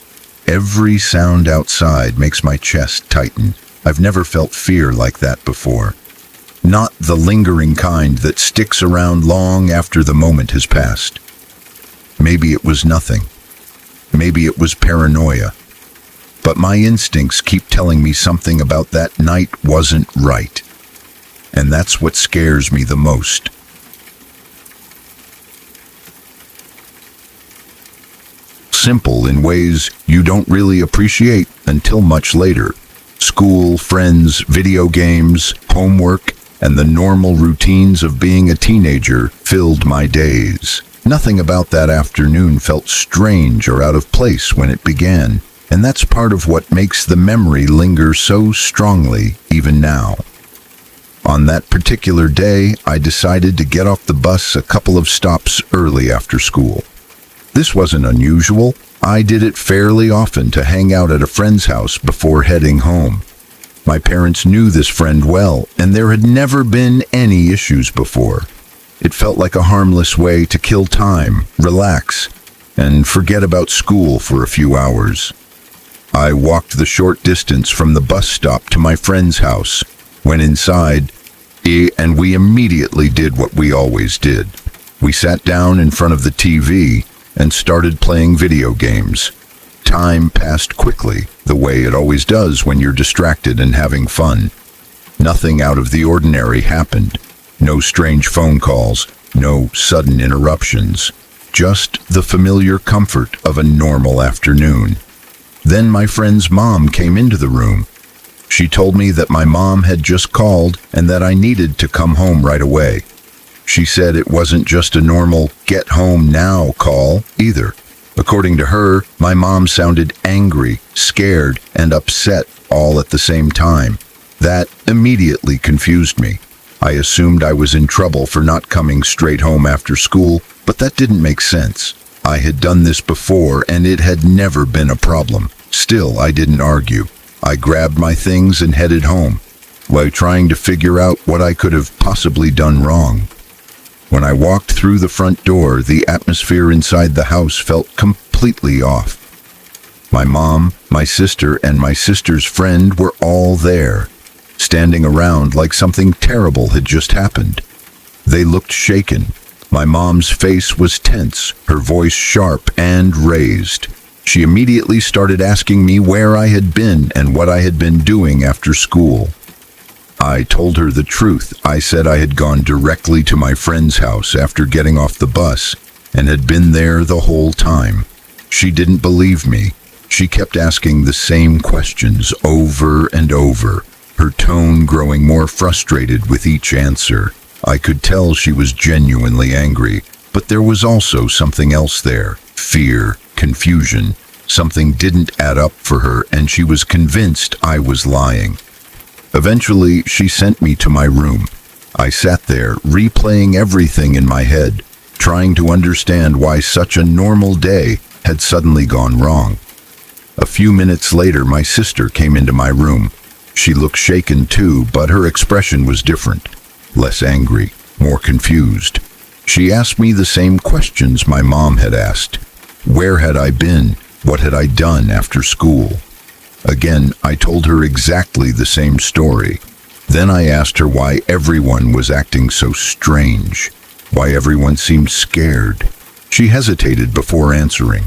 Every sound outside makes my chest tighten. I've never felt fear like that before. Not the lingering kind that sticks around long after the moment has passed. Maybe it was nothing. Maybe it was paranoia. But my instincts keep telling me something about that night wasn't right. And that's what scares me the most. Simple in ways you don't really appreciate until much later. School, friends, video games, homework, and the normal routines of being a teenager filled my days. Nothing about that afternoon felt strange or out of place when it began, and that's part of what makes the memory linger so strongly even now. On that particular day, I decided to get off the bus a couple of stops early after school. This wasn't unusual. I did it fairly often to hang out at a friend's house before heading home. My parents knew this friend well, and there had never been any issues before. It felt like a harmless way to kill time, relax, and forget about school for a few hours. I walked the short distance from the bus stop to my friend's house, went inside, and we immediately did what we always did. We sat down in front of the TV and started playing video games. Time passed quickly, the way it always does when you're distracted and having fun. Nothing out of the ordinary happened. No strange phone calls, no sudden interruptions. Just the familiar comfort of a normal afternoon. Then my friend's mom came into the room. She told me that my mom had just called and that I needed to come home right away. She said it wasn't just a normal "get home now" call either. According to her, my mom sounded angry, scared, and upset all at the same time. That immediately confused me. I assumed I was in trouble for not coming straight home after school, but that didn't make sense. I had done this before, and it had never been a problem. Still, I didn't argue. I grabbed my things and headed home, while trying to figure out what I could have possibly done wrong. When I walked through the front door, the atmosphere inside the house felt completely off. My mom, my sister, and my sister's friend were all there, standing around like something terrible had just happened. They looked shaken. My mom's face was tense, her voice sharp and raised. She immediately started asking me where I had been and what I had been doing after school. I told her the truth. I said I had gone directly to my friend's house after getting off the bus and had been there the whole time. She didn't believe me. She kept asking the same questions over and over, her tone growing more frustrated with each answer. I could tell she was genuinely angry, But there was also something else there: fear, confusion. Something didn't add up for her, and she was convinced I was lying. Eventually, she sent me to my room. I sat there, replaying everything in my head, trying to understand why such a normal day had suddenly gone wrong. A few minutes later, my sister came into my room. She looked shaken too, but her expression was different. Less angry, more confused. She asked me the same questions my mom had asked. Where had I been? What had I done after school? Again, I told her exactly the same story. Then I asked her why everyone was acting so strange, why everyone seemed scared. She hesitated before answering.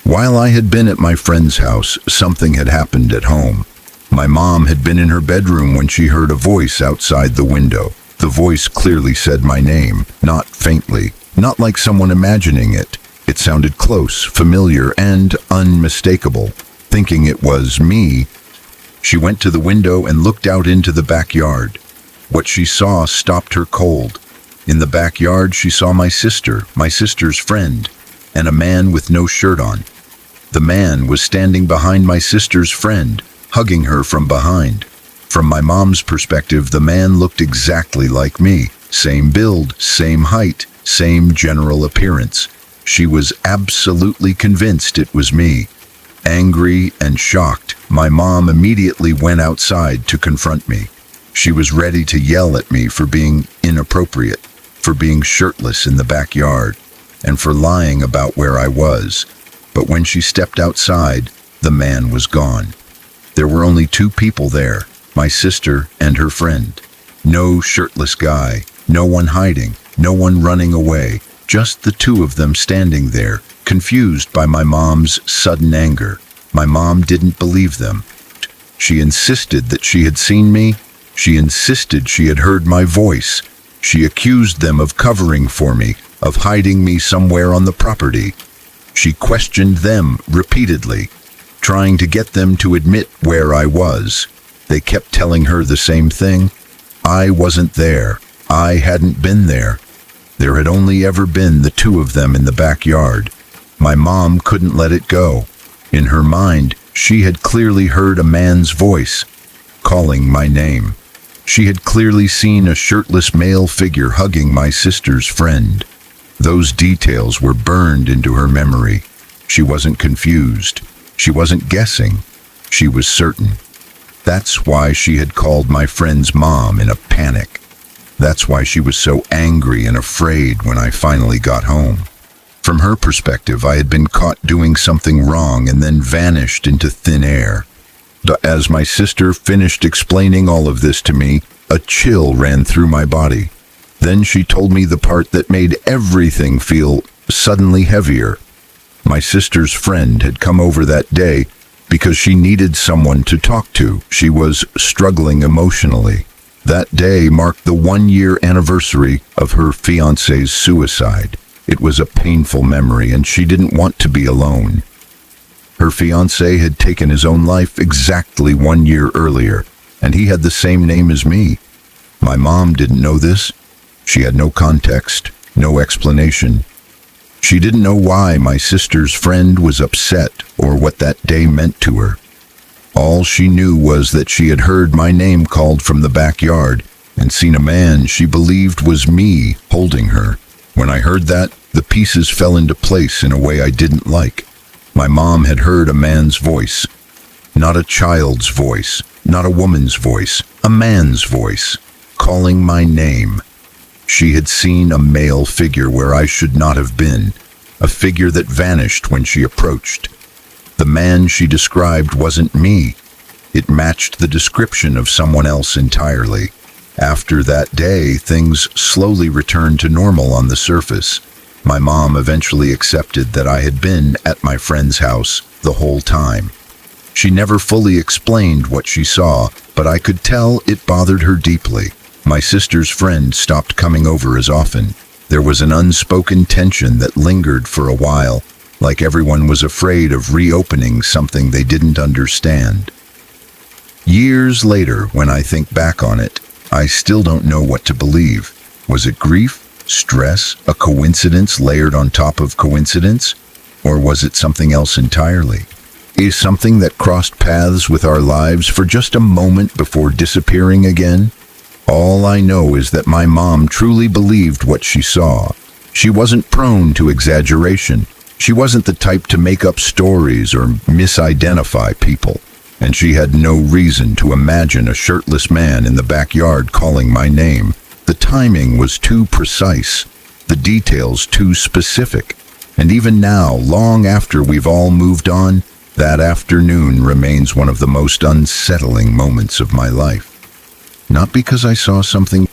While I had been at my friend's house, something had happened at home. My mom had been in her bedroom when she heard a voice outside the window. The voice clearly said my name, not faintly, not like someone imagining it. It sounded close, familiar, and unmistakable. Thinking it was me, she went to the window and looked out into the backyard. What she saw stopped her cold. In the backyard, she saw my sister's friend, and a man with no shirt on. The man was standing behind my sister's friend, hugging her from behind. From my mom's perspective, the man looked exactly like me. Same build, same height, same general appearance. She was absolutely convinced it was me. Angry and shocked, my mom immediately went outside to confront me. She was ready to yell at me for being inappropriate, for being shirtless in the backyard, and for lying about where I was. But when she stepped outside, the man was gone. There were only two people there, my sister and her friend. No shirtless guy, no one hiding, no one running away, just the two of them standing there, confused by my mom's sudden anger. My mom didn't believe them. She insisted that she had seen me. She insisted she had heard my voice. She accused them of covering for me, of hiding me somewhere on the property. She questioned them repeatedly, trying to get them to admit where I was. They kept telling her the same thing. I wasn't there. I hadn't been there. There had only ever been the two of them in the backyard. My mom couldn't let it go. In her mind, she had clearly heard a man's voice, calling my name. She had clearly seen a shirtless male figure hugging my sister's friend. Those details were burned into her memory. She wasn't confused. She wasn't guessing. She was certain. That's why she had called my friend's mom in a panic. That's why she was so angry and afraid when I finally got home. From her perspective, I had been caught doing something wrong and then vanished into thin air. As my sister finished explaining all of this to me, a chill ran through my body. Then she told me the part that made everything feel suddenly heavier. My sister's friend had come over that day because she needed someone to talk to. She was struggling emotionally. That day marked the 1-year anniversary of her fiancé's suicide. It was a painful memory, and she didn't want to be alone. Her fiancé had taken his own life exactly 1 year earlier, and he had the same name as me. My mom didn't know this. She had no context, no explanation. She didn't know why my sister's friend was upset or what that day meant to her. All she knew was that she had heard my name called from the backyard and seen a man she believed was me holding her. When I heard that, the pieces fell into place in a way I didn't like. My mom had heard a man's voice. Not a child's voice, not a woman's voice, a man's voice, calling my name. She had seen a male figure where I should not have been, a figure that vanished when she approached. The man she described wasn't me. It matched the description of someone else entirely. After that day, things slowly returned to normal on the surface. My mom eventually accepted that I had been at my friend's house the whole time. She never fully explained what she saw, but I could tell it bothered her deeply. My sister's friend stopped coming over as often. There was an unspoken tension that lingered for a while, like everyone was afraid of reopening something they didn't understand. Years later, when I think back on it, I still don't know what to believe. Was it grief? Stress? A coincidence layered on top of coincidence? Or was it something else entirely? Is something that crossed paths with our lives for just a moment before disappearing again? All I know is that my mom truly believed what she saw. She wasn't prone to exaggeration. She wasn't the type to make up stories or misidentify people. And she had no reason to imagine a shirtless man in the backyard calling my name. The timing was too precise, the details too specific. And even now, long after we've all moved on, that afternoon remains one of the most unsettling moments of my life. Not because I saw something.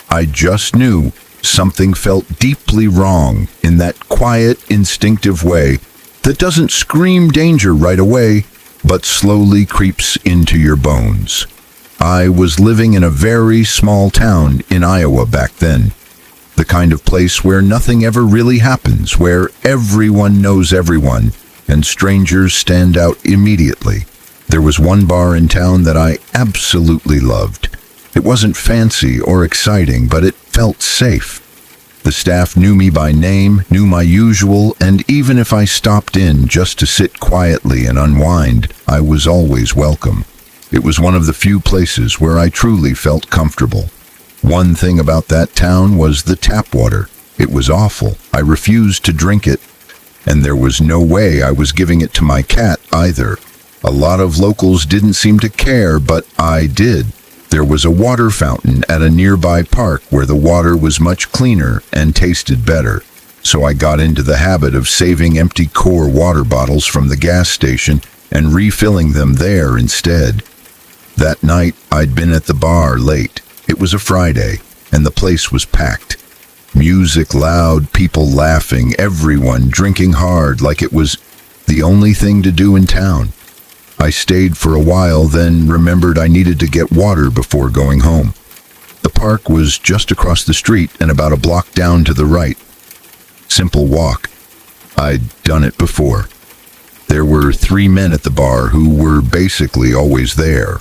I just knew something felt deeply wrong in that quiet, instinctive way that doesn't scream danger right away, but slowly creeps into your bones. I was living in a very small town in Iowa back then. The kind of place where nothing ever really happens, where everyone knows everyone, and strangers stand out immediately. There was one bar in town that I absolutely loved. It wasn't fancy or exciting, but it felt safe. The staff knew me by name, knew my usual, and even if I stopped in just to sit quietly and unwind, I was always welcome. It was one of the few places where I truly felt comfortable. One thing about that town was the tap water. It was awful. I refused to drink it, and there was no way I was giving it to my cat either. A lot of locals didn't seem to care, but I did. There was a water fountain at a nearby park where the water was much cleaner and tasted better. So I got into the habit of saving empty core water bottles from the gas station and refilling them there instead. That night, I'd been at the bar late. It was a Friday, and the place was packed. Music loud, people laughing, everyone drinking hard like it was the only thing to do in town. I stayed for a while, then remembered I needed to get water before going home. The park was just across the street and about a block down to the right. Simple walk. I'd done it before. There were 3 men at the bar who were basically always there.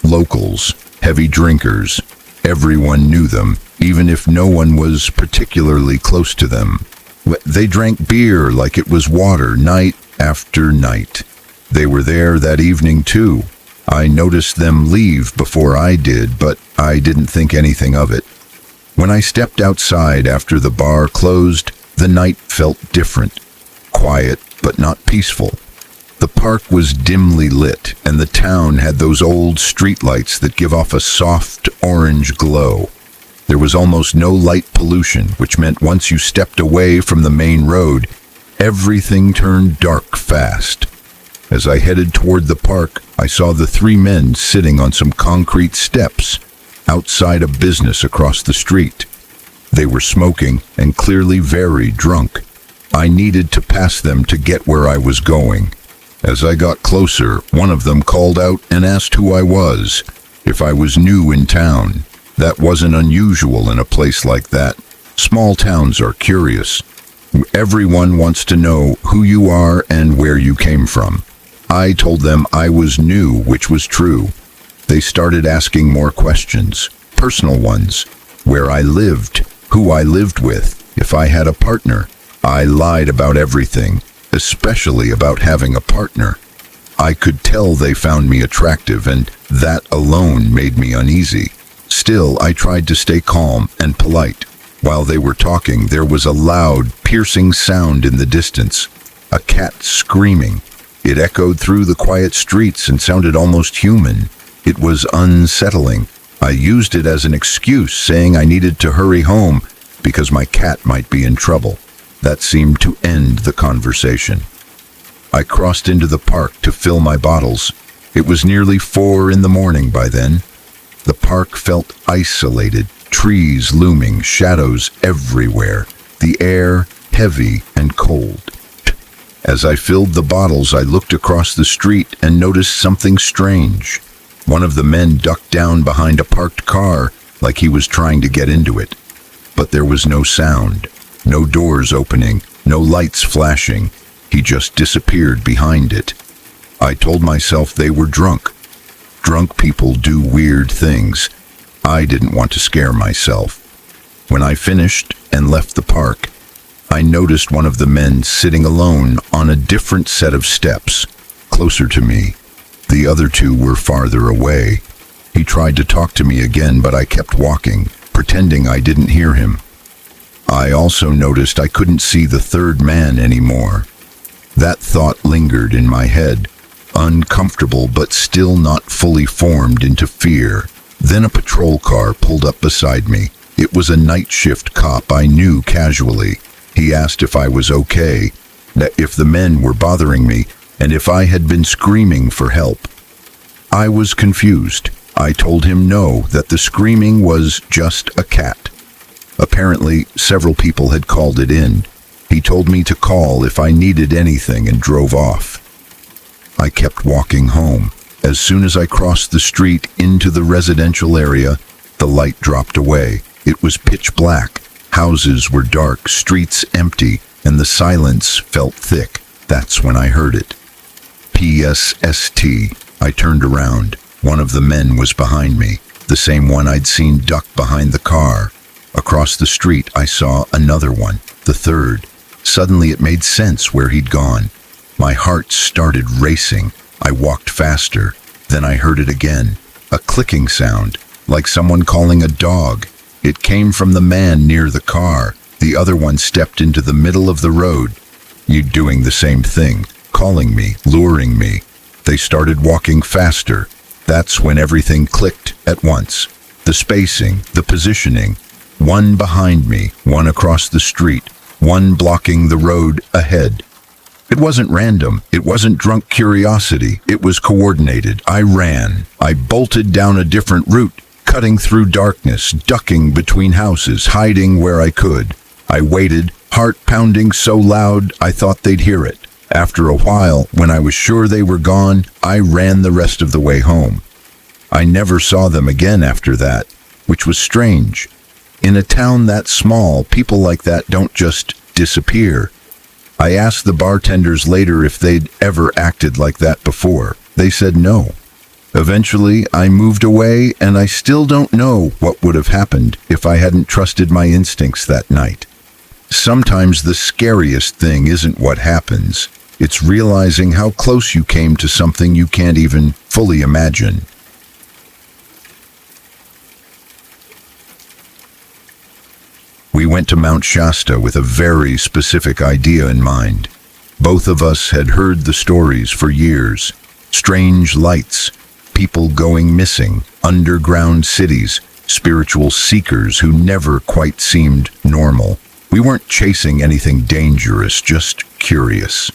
Locals, heavy drinkers. Everyone knew them, even if no one was particularly close to them. They drank beer like it was water, night after night. They were there that evening too. I noticed them leave before I did, but I didn't think anything of it. When I stepped outside after the bar closed, the night felt different. Quiet, but not peaceful. The park was dimly lit, and the town had those old streetlights that give off a soft orange glow. There was almost no light pollution, which meant once you stepped away from the main road, everything turned dark fast. As I headed toward the park, I saw the 3 men sitting on some concrete steps outside a business across the street. They were smoking and clearly very drunk. I needed to pass them to get where I was going. As I got closer, one of them called out and asked who I was, if I was new in town. That wasn't unusual in a place like that. Small towns are curious. Everyone wants to know who you are and where you came from. I told them I was new, which was true. They started asking more questions, personal ones, where I lived, who I lived with, if I had a partner. I lied about everything, especially about having a partner. I could tell they found me attractive, and that alone made me uneasy. Still, I tried to stay calm and polite. While they were talking, there was a loud, piercing sound in the distance. A cat screaming. It echoed through the quiet streets and sounded almost human. It was unsettling. I used it as an excuse, saying I needed to hurry home because my cat might be in trouble. That seemed to end the conversation. I crossed into the park to fill my bottles. It was nearly 4 in the morning by then. The park felt isolated, trees looming, shadows everywhere, the air heavy and cold. As I filled the bottles, I looked across the street and noticed something strange. One of the men ducked down behind a parked car like he was trying to get into it. But there was no sound, no doors opening, no lights flashing. He just disappeared behind it. I told myself they were drunk. Drunk people do weird things. I didn't want to scare myself. When I finished and left the park, I noticed one of the men sitting alone on a different set of steps, closer to me. The other two were farther away. He tried to talk to me again, but I kept walking, pretending I didn't hear him. I also noticed I couldn't see the third man anymore. That thought lingered in my head, uncomfortable but still not fully formed into fear. Then a patrol car pulled up beside me. It was a night shift cop I knew casually. He asked if I was okay, if the men were bothering me, and if I had been screaming for help. I was confused. I told him no, that the screaming was just a cat. Apparently, several people had called it in. He told me to call if I needed anything and drove off. I kept walking home. As soon as I crossed the street into the residential area, the light dropped away. It was pitch black. Houses were dark, streets empty, and the silence felt thick. That's when I heard it. PSST. I turned around. One of the men was behind me, the same one I'd seen duck behind the car. Across the street, I saw another one, the third. Suddenly it made sense where he'd gone. My heart started racing. I walked faster. Then I heard it again, a clicking sound, like someone calling a dog. It came from the man near the car. The other one stepped into the middle of the road. You doing the same thing, calling me, luring me. They started walking faster. That's when everything clicked at once. The spacing, the positioning. One behind me, one across the street, one blocking the road ahead. It wasn't random. It wasn't drunk curiosity. It was coordinated. I ran. I bolted down a different route, cutting through darkness, ducking between houses, hiding where I could. I waited, heart pounding so loud I thought they'd hear it. After a while, when I was sure they were gone, I ran the rest of the way home. I never saw them again after that, which was strange. In a town that small, people like that don't just disappear. I asked the bartenders later if they'd ever acted like that before. They said no. Eventually, I moved away, and I still don't know what would have happened if I hadn't trusted my instincts that night. Sometimes the scariest thing isn't what happens. It's realizing how close you came to something you can't even fully imagine. We went to Mount Shasta with a very specific idea in mind. Both of us had heard the stories for years. Strange lights, people going missing, underground cities, spiritual seekers who never quite seemed normal. We weren't chasing anything dangerous, just curious.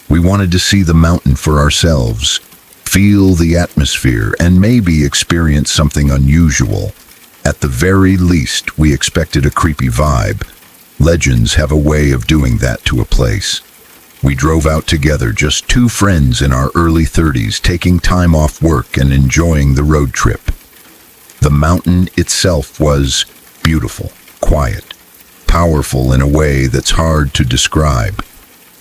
We wanted to see the mountain for ourselves, feel the atmosphere, and maybe experience something unusual. At the very least, we expected a creepy vibe. Legends have a way of doing that to a place. We drove out together, just two friends in our early 30s, taking time off work and enjoying the road trip. The mountain itself was beautiful, quiet, powerful in a way that's hard to describe.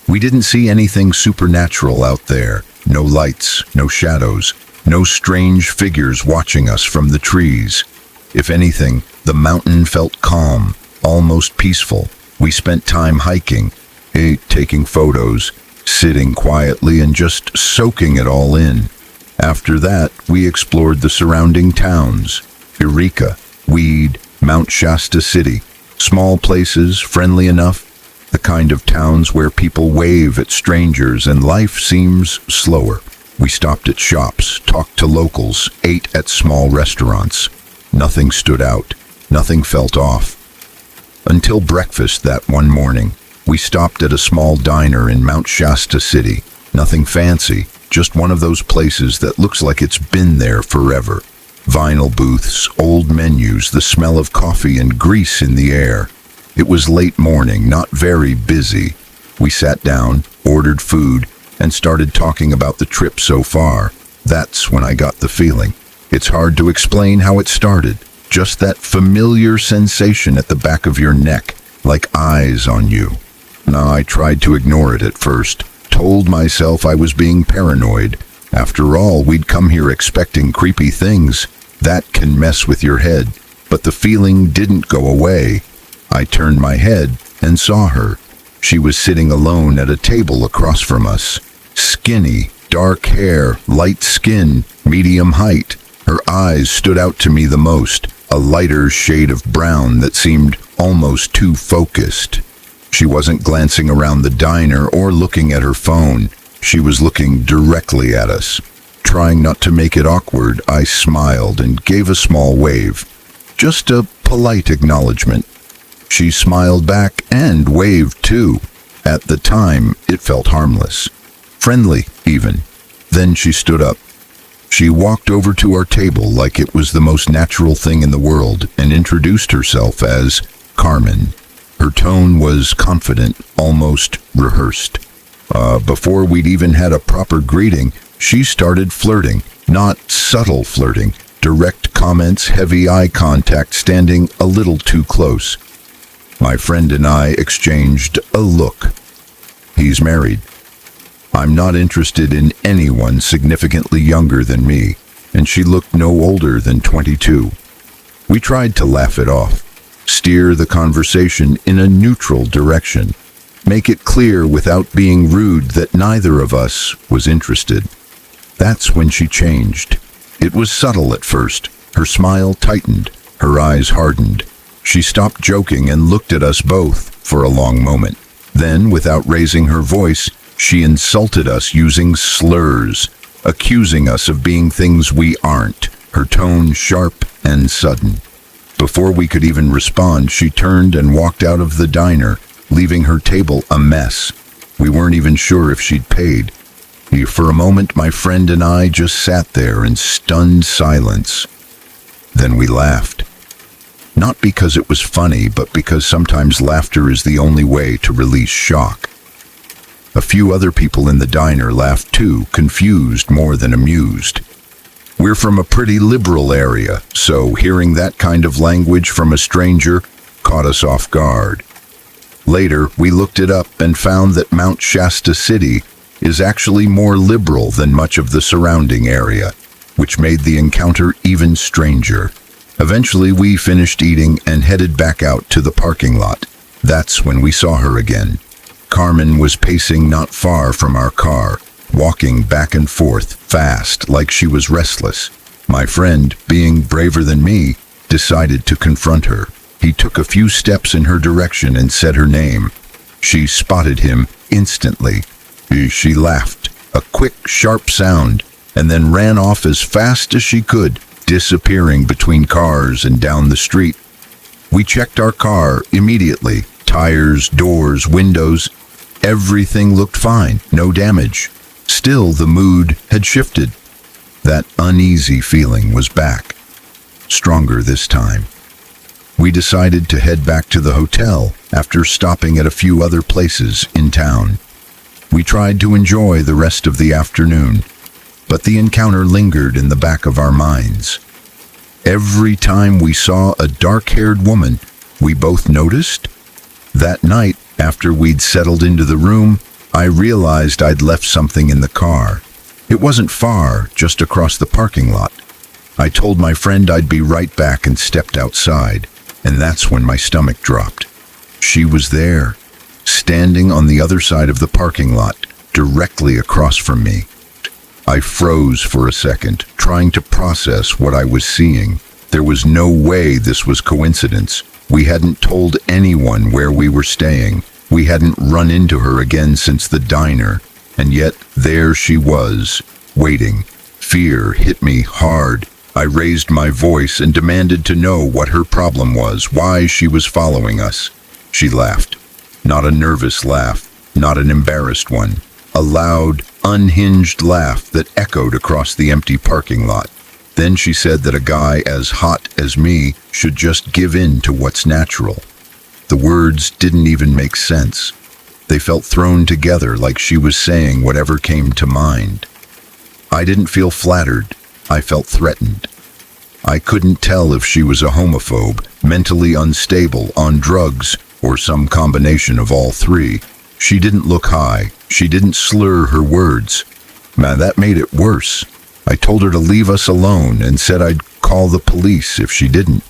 We didn't see anything supernatural out there. No lights, no shadows, no strange figures watching us from the trees. If anything, the mountain felt calm, almost peaceful. We spent time hiking, taking photos, sitting quietly and just soaking it all in. After that, we explored the surrounding towns. Eureka, Weed, Mount Shasta City. Small places, friendly enough. The kind of towns where people wave at strangers and life seems slower. We stopped at shops, talked to locals, ate at small restaurants. Nothing stood out. Nothing felt off. Until breakfast that one morning, we stopped at a small diner in Mount Shasta City. Nothing fancy, just one of those places that looks like it's been there forever. Vinyl booths, old menus, the smell of coffee and grease in the air. It was late morning, not very busy. We sat down, ordered food, and started talking about the trip so far. That's when I got the feeling. It's hard to explain how it started. Just that familiar sensation at the back of your neck, like eyes on you. Now, I tried to ignore it at first, told myself I was being paranoid, After all, we'd come here expecting creepy things. That can mess with your head. But the feeling didn't go away. I turned my head and saw her. She was sitting alone at a table across from us. Skinny, dark hair, light skin, medium height. Her eyes stood out to me the most, a lighter shade of brown that seemed almost too focused. She wasn't glancing around the diner or looking at her phone. She was looking directly at us. Trying not to make it awkward, I smiled and gave a small wave. Just a polite acknowledgement. She smiled back and waved too. At the time, it felt harmless. Friendly, even. Then she stood up. She walked over to our table like it was the most natural thing in the world and introduced herself as Carmen. Her tone was confident, almost rehearsed. Before we'd even had a proper greeting, she started flirting. Not subtle flirting. Direct comments, heavy eye contact, standing a little too close. My friend and I exchanged a look. He's married. I'm not interested in anyone significantly younger than me, and she looked no older than 22. We tried to laugh it off, steer the conversation in a neutral direction, make it clear without being rude that neither of us was interested. That's when she changed. It was subtle at first. Her smile tightened, her eyes hardened. She stopped joking and looked at us both for a long moment. Then, without raising her voice, she insulted us using slurs, accusing us of being things we aren't, her tone sharp and sudden. Before we could even respond, she turned and walked out of the diner, leaving her table a mess. We weren't even sure if she'd paid. For a moment, my friend and I just sat there in stunned silence. Then we laughed. Not because it was funny, but because sometimes laughter is the only way to release shock. A few other people in the diner laughed too, confused more than amused. We're from a pretty liberal area, so hearing that kind of language from a stranger caught us off guard. Later, we looked it up and found that Mount Shasta City is actually more liberal than much of the surrounding area, which made the encounter even stranger. Eventually, we finished eating and headed back out to the parking lot. That's when we saw her again. Carmen was pacing not far from our car, walking back and forth, fast, like she was restless. My friend, being braver than me, decided to confront her. He took a few steps in her direction and said her name. She spotted him instantly. She laughed, a quick, sharp sound, and then ran off as fast as she could, disappearing between cars and down the street. We checked our car immediately. Tires, doors, windows, everything looked fine, no damage. Still, the mood had shifted. That uneasy feeling was back, stronger this time. We decided to head back to the hotel after stopping at a few other places in town. We tried to enjoy the rest of the afternoon, but the encounter lingered in the back of our minds. Every time we saw a dark-haired woman, we both noticed. That night, after we'd settled into the room, I realized I'd left something in the car. It wasn't far, just across the parking lot. I told my friend I'd be right back and stepped outside, and that's when my stomach dropped. She was there, standing on the other side of the parking lot, directly across from me. I froze for a second, trying to process what I was seeing. There was no way this was coincidence. We hadn't told anyone where we were staying. We hadn't run into her again since the diner. And yet, there she was, waiting. Fear hit me hard. I raised my voice and demanded to know what her problem was, why she was following us. She laughed. Not a nervous laugh, not an embarrassed one. A loud, unhinged laugh that echoed across the empty parking lot. Then she said that a guy as hot as me should just give in to what's natural. The words didn't even make sense. They felt thrown together like she was saying whatever came to mind. I didn't feel flattered. I felt threatened. I couldn't tell if she was a homophobe, mentally unstable, on drugs, or some combination of all three. She didn't look high. She didn't slur her words. Man, that made it worse. I told her to leave us alone and said I'd call the police if she didn't.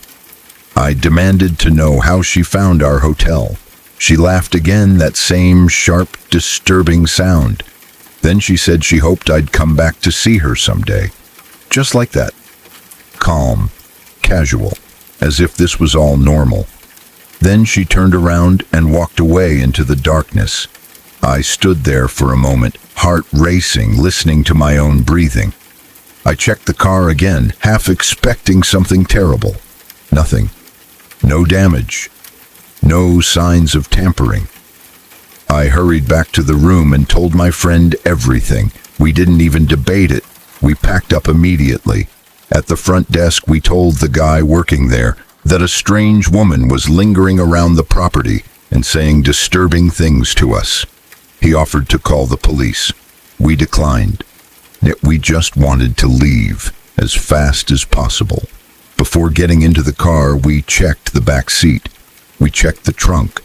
I demanded to know how she found our hotel. She laughed again, that same sharp, disturbing sound. Then she said she hoped I'd come back to see her someday. Just like that. Calm, casual, as if this was all normal. Then she turned around and walked away into the darkness. I stood there for a moment, heart racing, listening to my own breathing. I checked the car again, half expecting something terrible. Nothing. No damage. No signs of tampering. I hurried back to the room and told my friend everything. We didn't even debate it. We packed up immediately. At the front desk, we told the guy working there that a strange woman was lingering around the property and saying disturbing things to us. He offered to call the police. We declined. We just wanted to leave as fast as possible. Before getting into the car, we checked the back seat. We checked the trunk.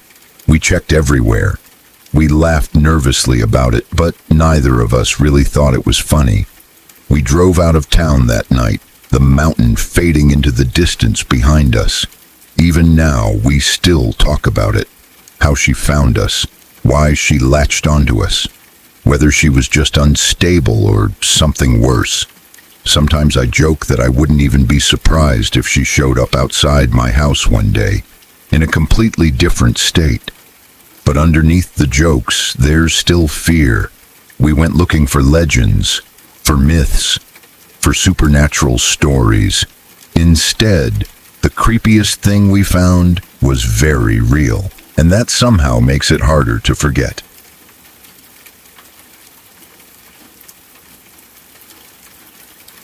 We checked everywhere. We laughed nervously about it, but neither of us really thought it was funny. We drove out of town that night, the mountain fading into the distance behind us. Even now, we still talk about it. How she found us, why she latched onto us, whether she was just unstable or something worse. Sometimes I joke that I wouldn't even be surprised if she showed up outside my house one day, in a completely different state. But underneath the jokes, there's still fear. We went looking for legends, for myths, for supernatural stories. Instead, the creepiest thing we found was very real, and that somehow makes it harder to forget.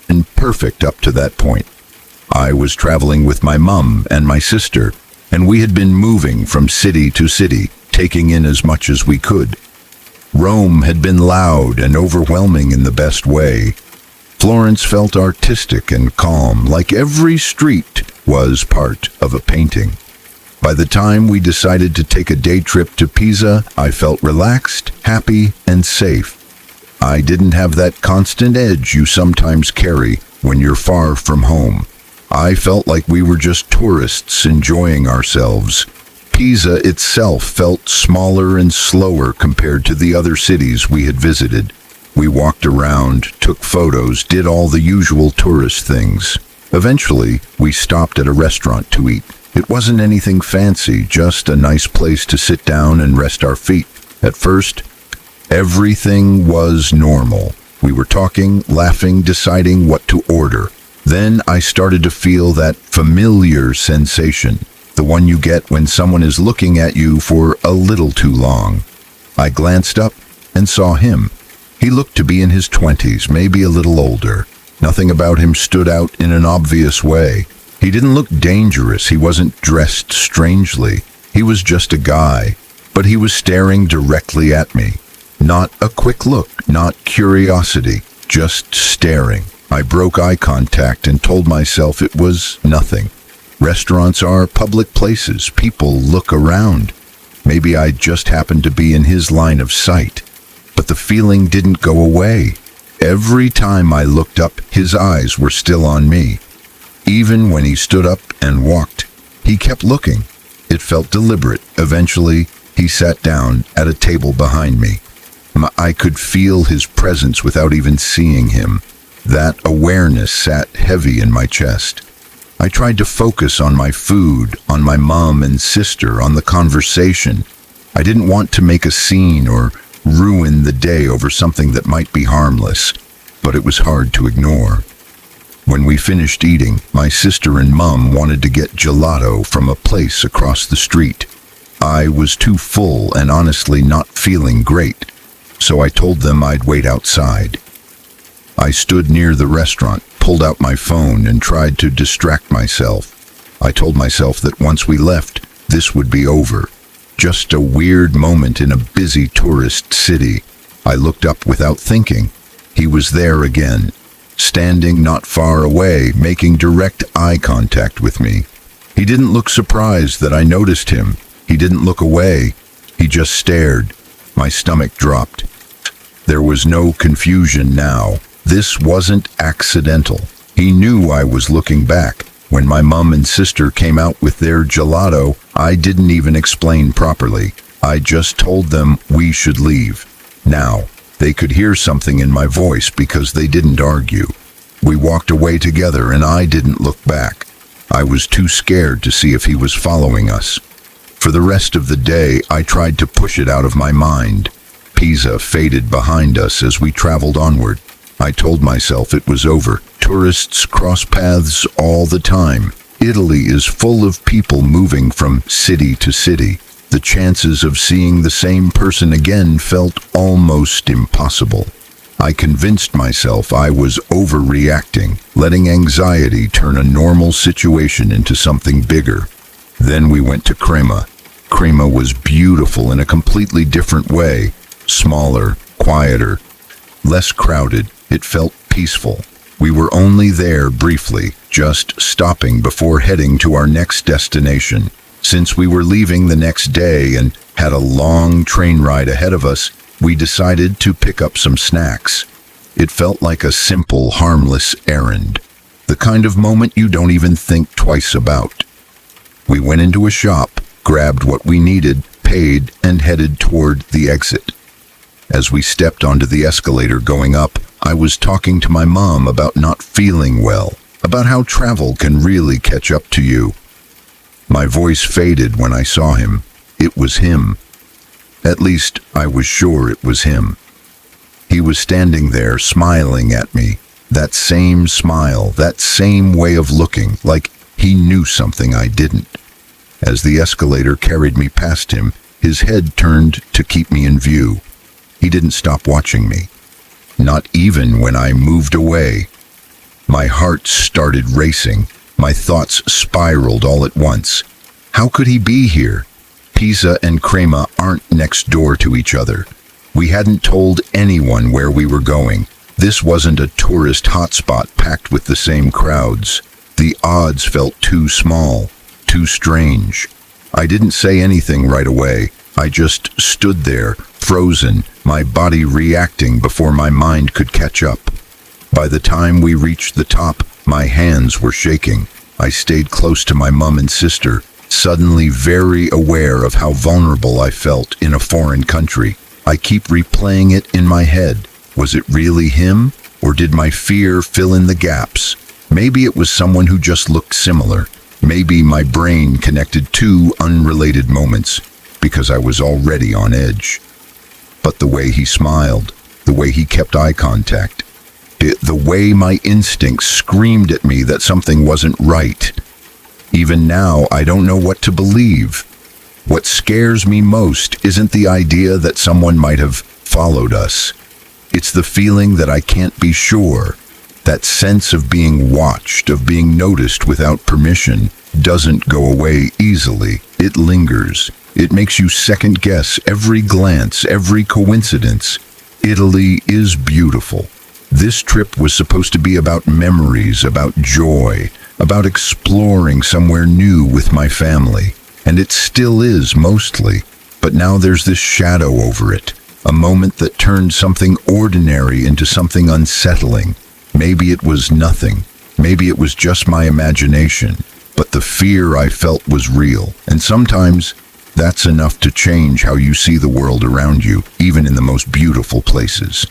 And perfect up to that point. I was traveling with my mom and my sister, and we had been moving from city to city, taking in as much as we could. Rome had been loud and overwhelming in the best way. Florence felt artistic and calm, like every street was part of a painting. By the time we decided to take a day trip to Pisa, I felt relaxed, happy, and safe. I didn't have that constant edge you sometimes carry when you're far from home. I felt like we were just tourists enjoying ourselves. Pisa itself felt smaller and slower compared to the other cities we had visited. We walked around, took photos, did all the usual tourist things. Eventually, we stopped at a restaurant to eat. It wasn't anything fancy, just a nice place to sit down and rest our feet. At first, everything was normal. We were talking, laughing, deciding what to order. Then I started to feel that familiar sensation, the one you get when someone is looking at you for a little too long. I glanced up and saw him. He looked to be in his 20s, maybe a little older. Nothing about him stood out in an obvious way. He didn't look dangerous. He wasn't dressed strangely. He was just a guy, but he was staring directly at me. Not a quick look, not curiosity, just staring. I broke eye contact and told myself it was nothing. Restaurants are public places. People look around. Maybe I just happened to be in his line of sight. But the feeling didn't go away. Every time I looked up, his eyes were still on me. Even when he stood up and walked, he kept looking. It felt deliberate. Eventually, he sat down at a table behind me. I could feel his presence without even seeing him. That awareness sat heavy in my chest. I tried to focus on my food, on my mom and sister, on the conversation. I didn't want to make a scene or ruin the day over something that might be harmless, but it was hard to ignore. When we finished eating, my sister and mom wanted to get gelato from a place across the street. I was too full and honestly not feeling great, so I told them I'd wait outside. I stood near the restaurant, pulled out my phone, and tried to distract myself. I told myself that once we left, this would be over. Just a weird moment in a busy tourist city. I looked up without thinking. He was there again, standing not far away, making direct eye contact with me. He didn't look surprised that I noticed him. He didn't look away. He just stared. My stomach dropped. There was no confusion now. This wasn't accidental. He knew I was looking back. When my mom and sister came out with their gelato, I didn't even explain properly. I just told them we should leave. Now, they could hear something in my voice because they didn't argue. We walked away together and I didn't look back. I was too scared to see if he was following us. For the rest of the day, I tried to push it out of my mind. Pisa faded behind us as we traveled onward. I told myself it was over. Tourists cross paths all the time. Italy is full of people moving from city to city. The chances of seeing the same person again felt almost impossible. I convinced myself I was overreacting, letting anxiety turn a normal situation into something bigger. Then we went to Crema. Crema was beautiful in a completely different way. Smaller, quieter, less crowded. It felt peaceful. We were only there briefly, just stopping before heading to our next destination. Since we were leaving the next day and had a long train ride ahead of us, we decided to pick up some snacks. It felt like a simple, harmless errand. The kind of moment you don't even think twice about. We went into a shop, grabbed what we needed, paid, and headed toward the exit. As we stepped onto the escalator going up, I was talking to my mom about not feeling well, about how travel can really catch up to you. My voice faded when I saw him. It was him. At least, I was sure it was him. He was standing there, smiling at me. That same smile, that same way of looking, like he knew something I didn't. As the escalator carried me past him, his head turned to keep me in view. He didn't stop watching me. Not even when I moved away. My heart started racing. My thoughts spiraled all at once. How could he be here? Pisa and Crema aren't next door to each other. We hadn't told anyone where we were going. This wasn't a tourist hotspot packed with the same crowds. The odds felt too small, too strange. I didn't say anything right away. I just stood there, frozen, my body reacting before my mind could catch up. By the time we reached the top, my hands were shaking. I stayed close to my mom and sister, suddenly very aware of how vulnerable I felt in a foreign country. I keep replaying it in my head. Was it really him? Or did my fear fill in the gaps? Maybe it was someone who just looked similar. Maybe my brain connected two unrelated moments, because I was already on edge. But the way he smiled, the way he kept eye contact, the way my instincts screamed at me that something wasn't right. Even now, I don't know what to believe. What scares me most isn't the idea that someone might have followed us. It's the feeling that I can't be sure. That sense of being watched, of being noticed without permission, doesn't go away easily. It lingers. It makes you second guess every glance, every coincidence. Italy is beautiful. This trip was supposed to be about memories, about joy, about exploring somewhere new with my family. And it still is, mostly. But now there's this shadow over it, a moment that turned something ordinary into something unsettling. Maybe it was nothing. Maybe it was just my imagination. But the fear I felt was real. And sometimes that's enough to change how you see the world around you, even in the most beautiful places.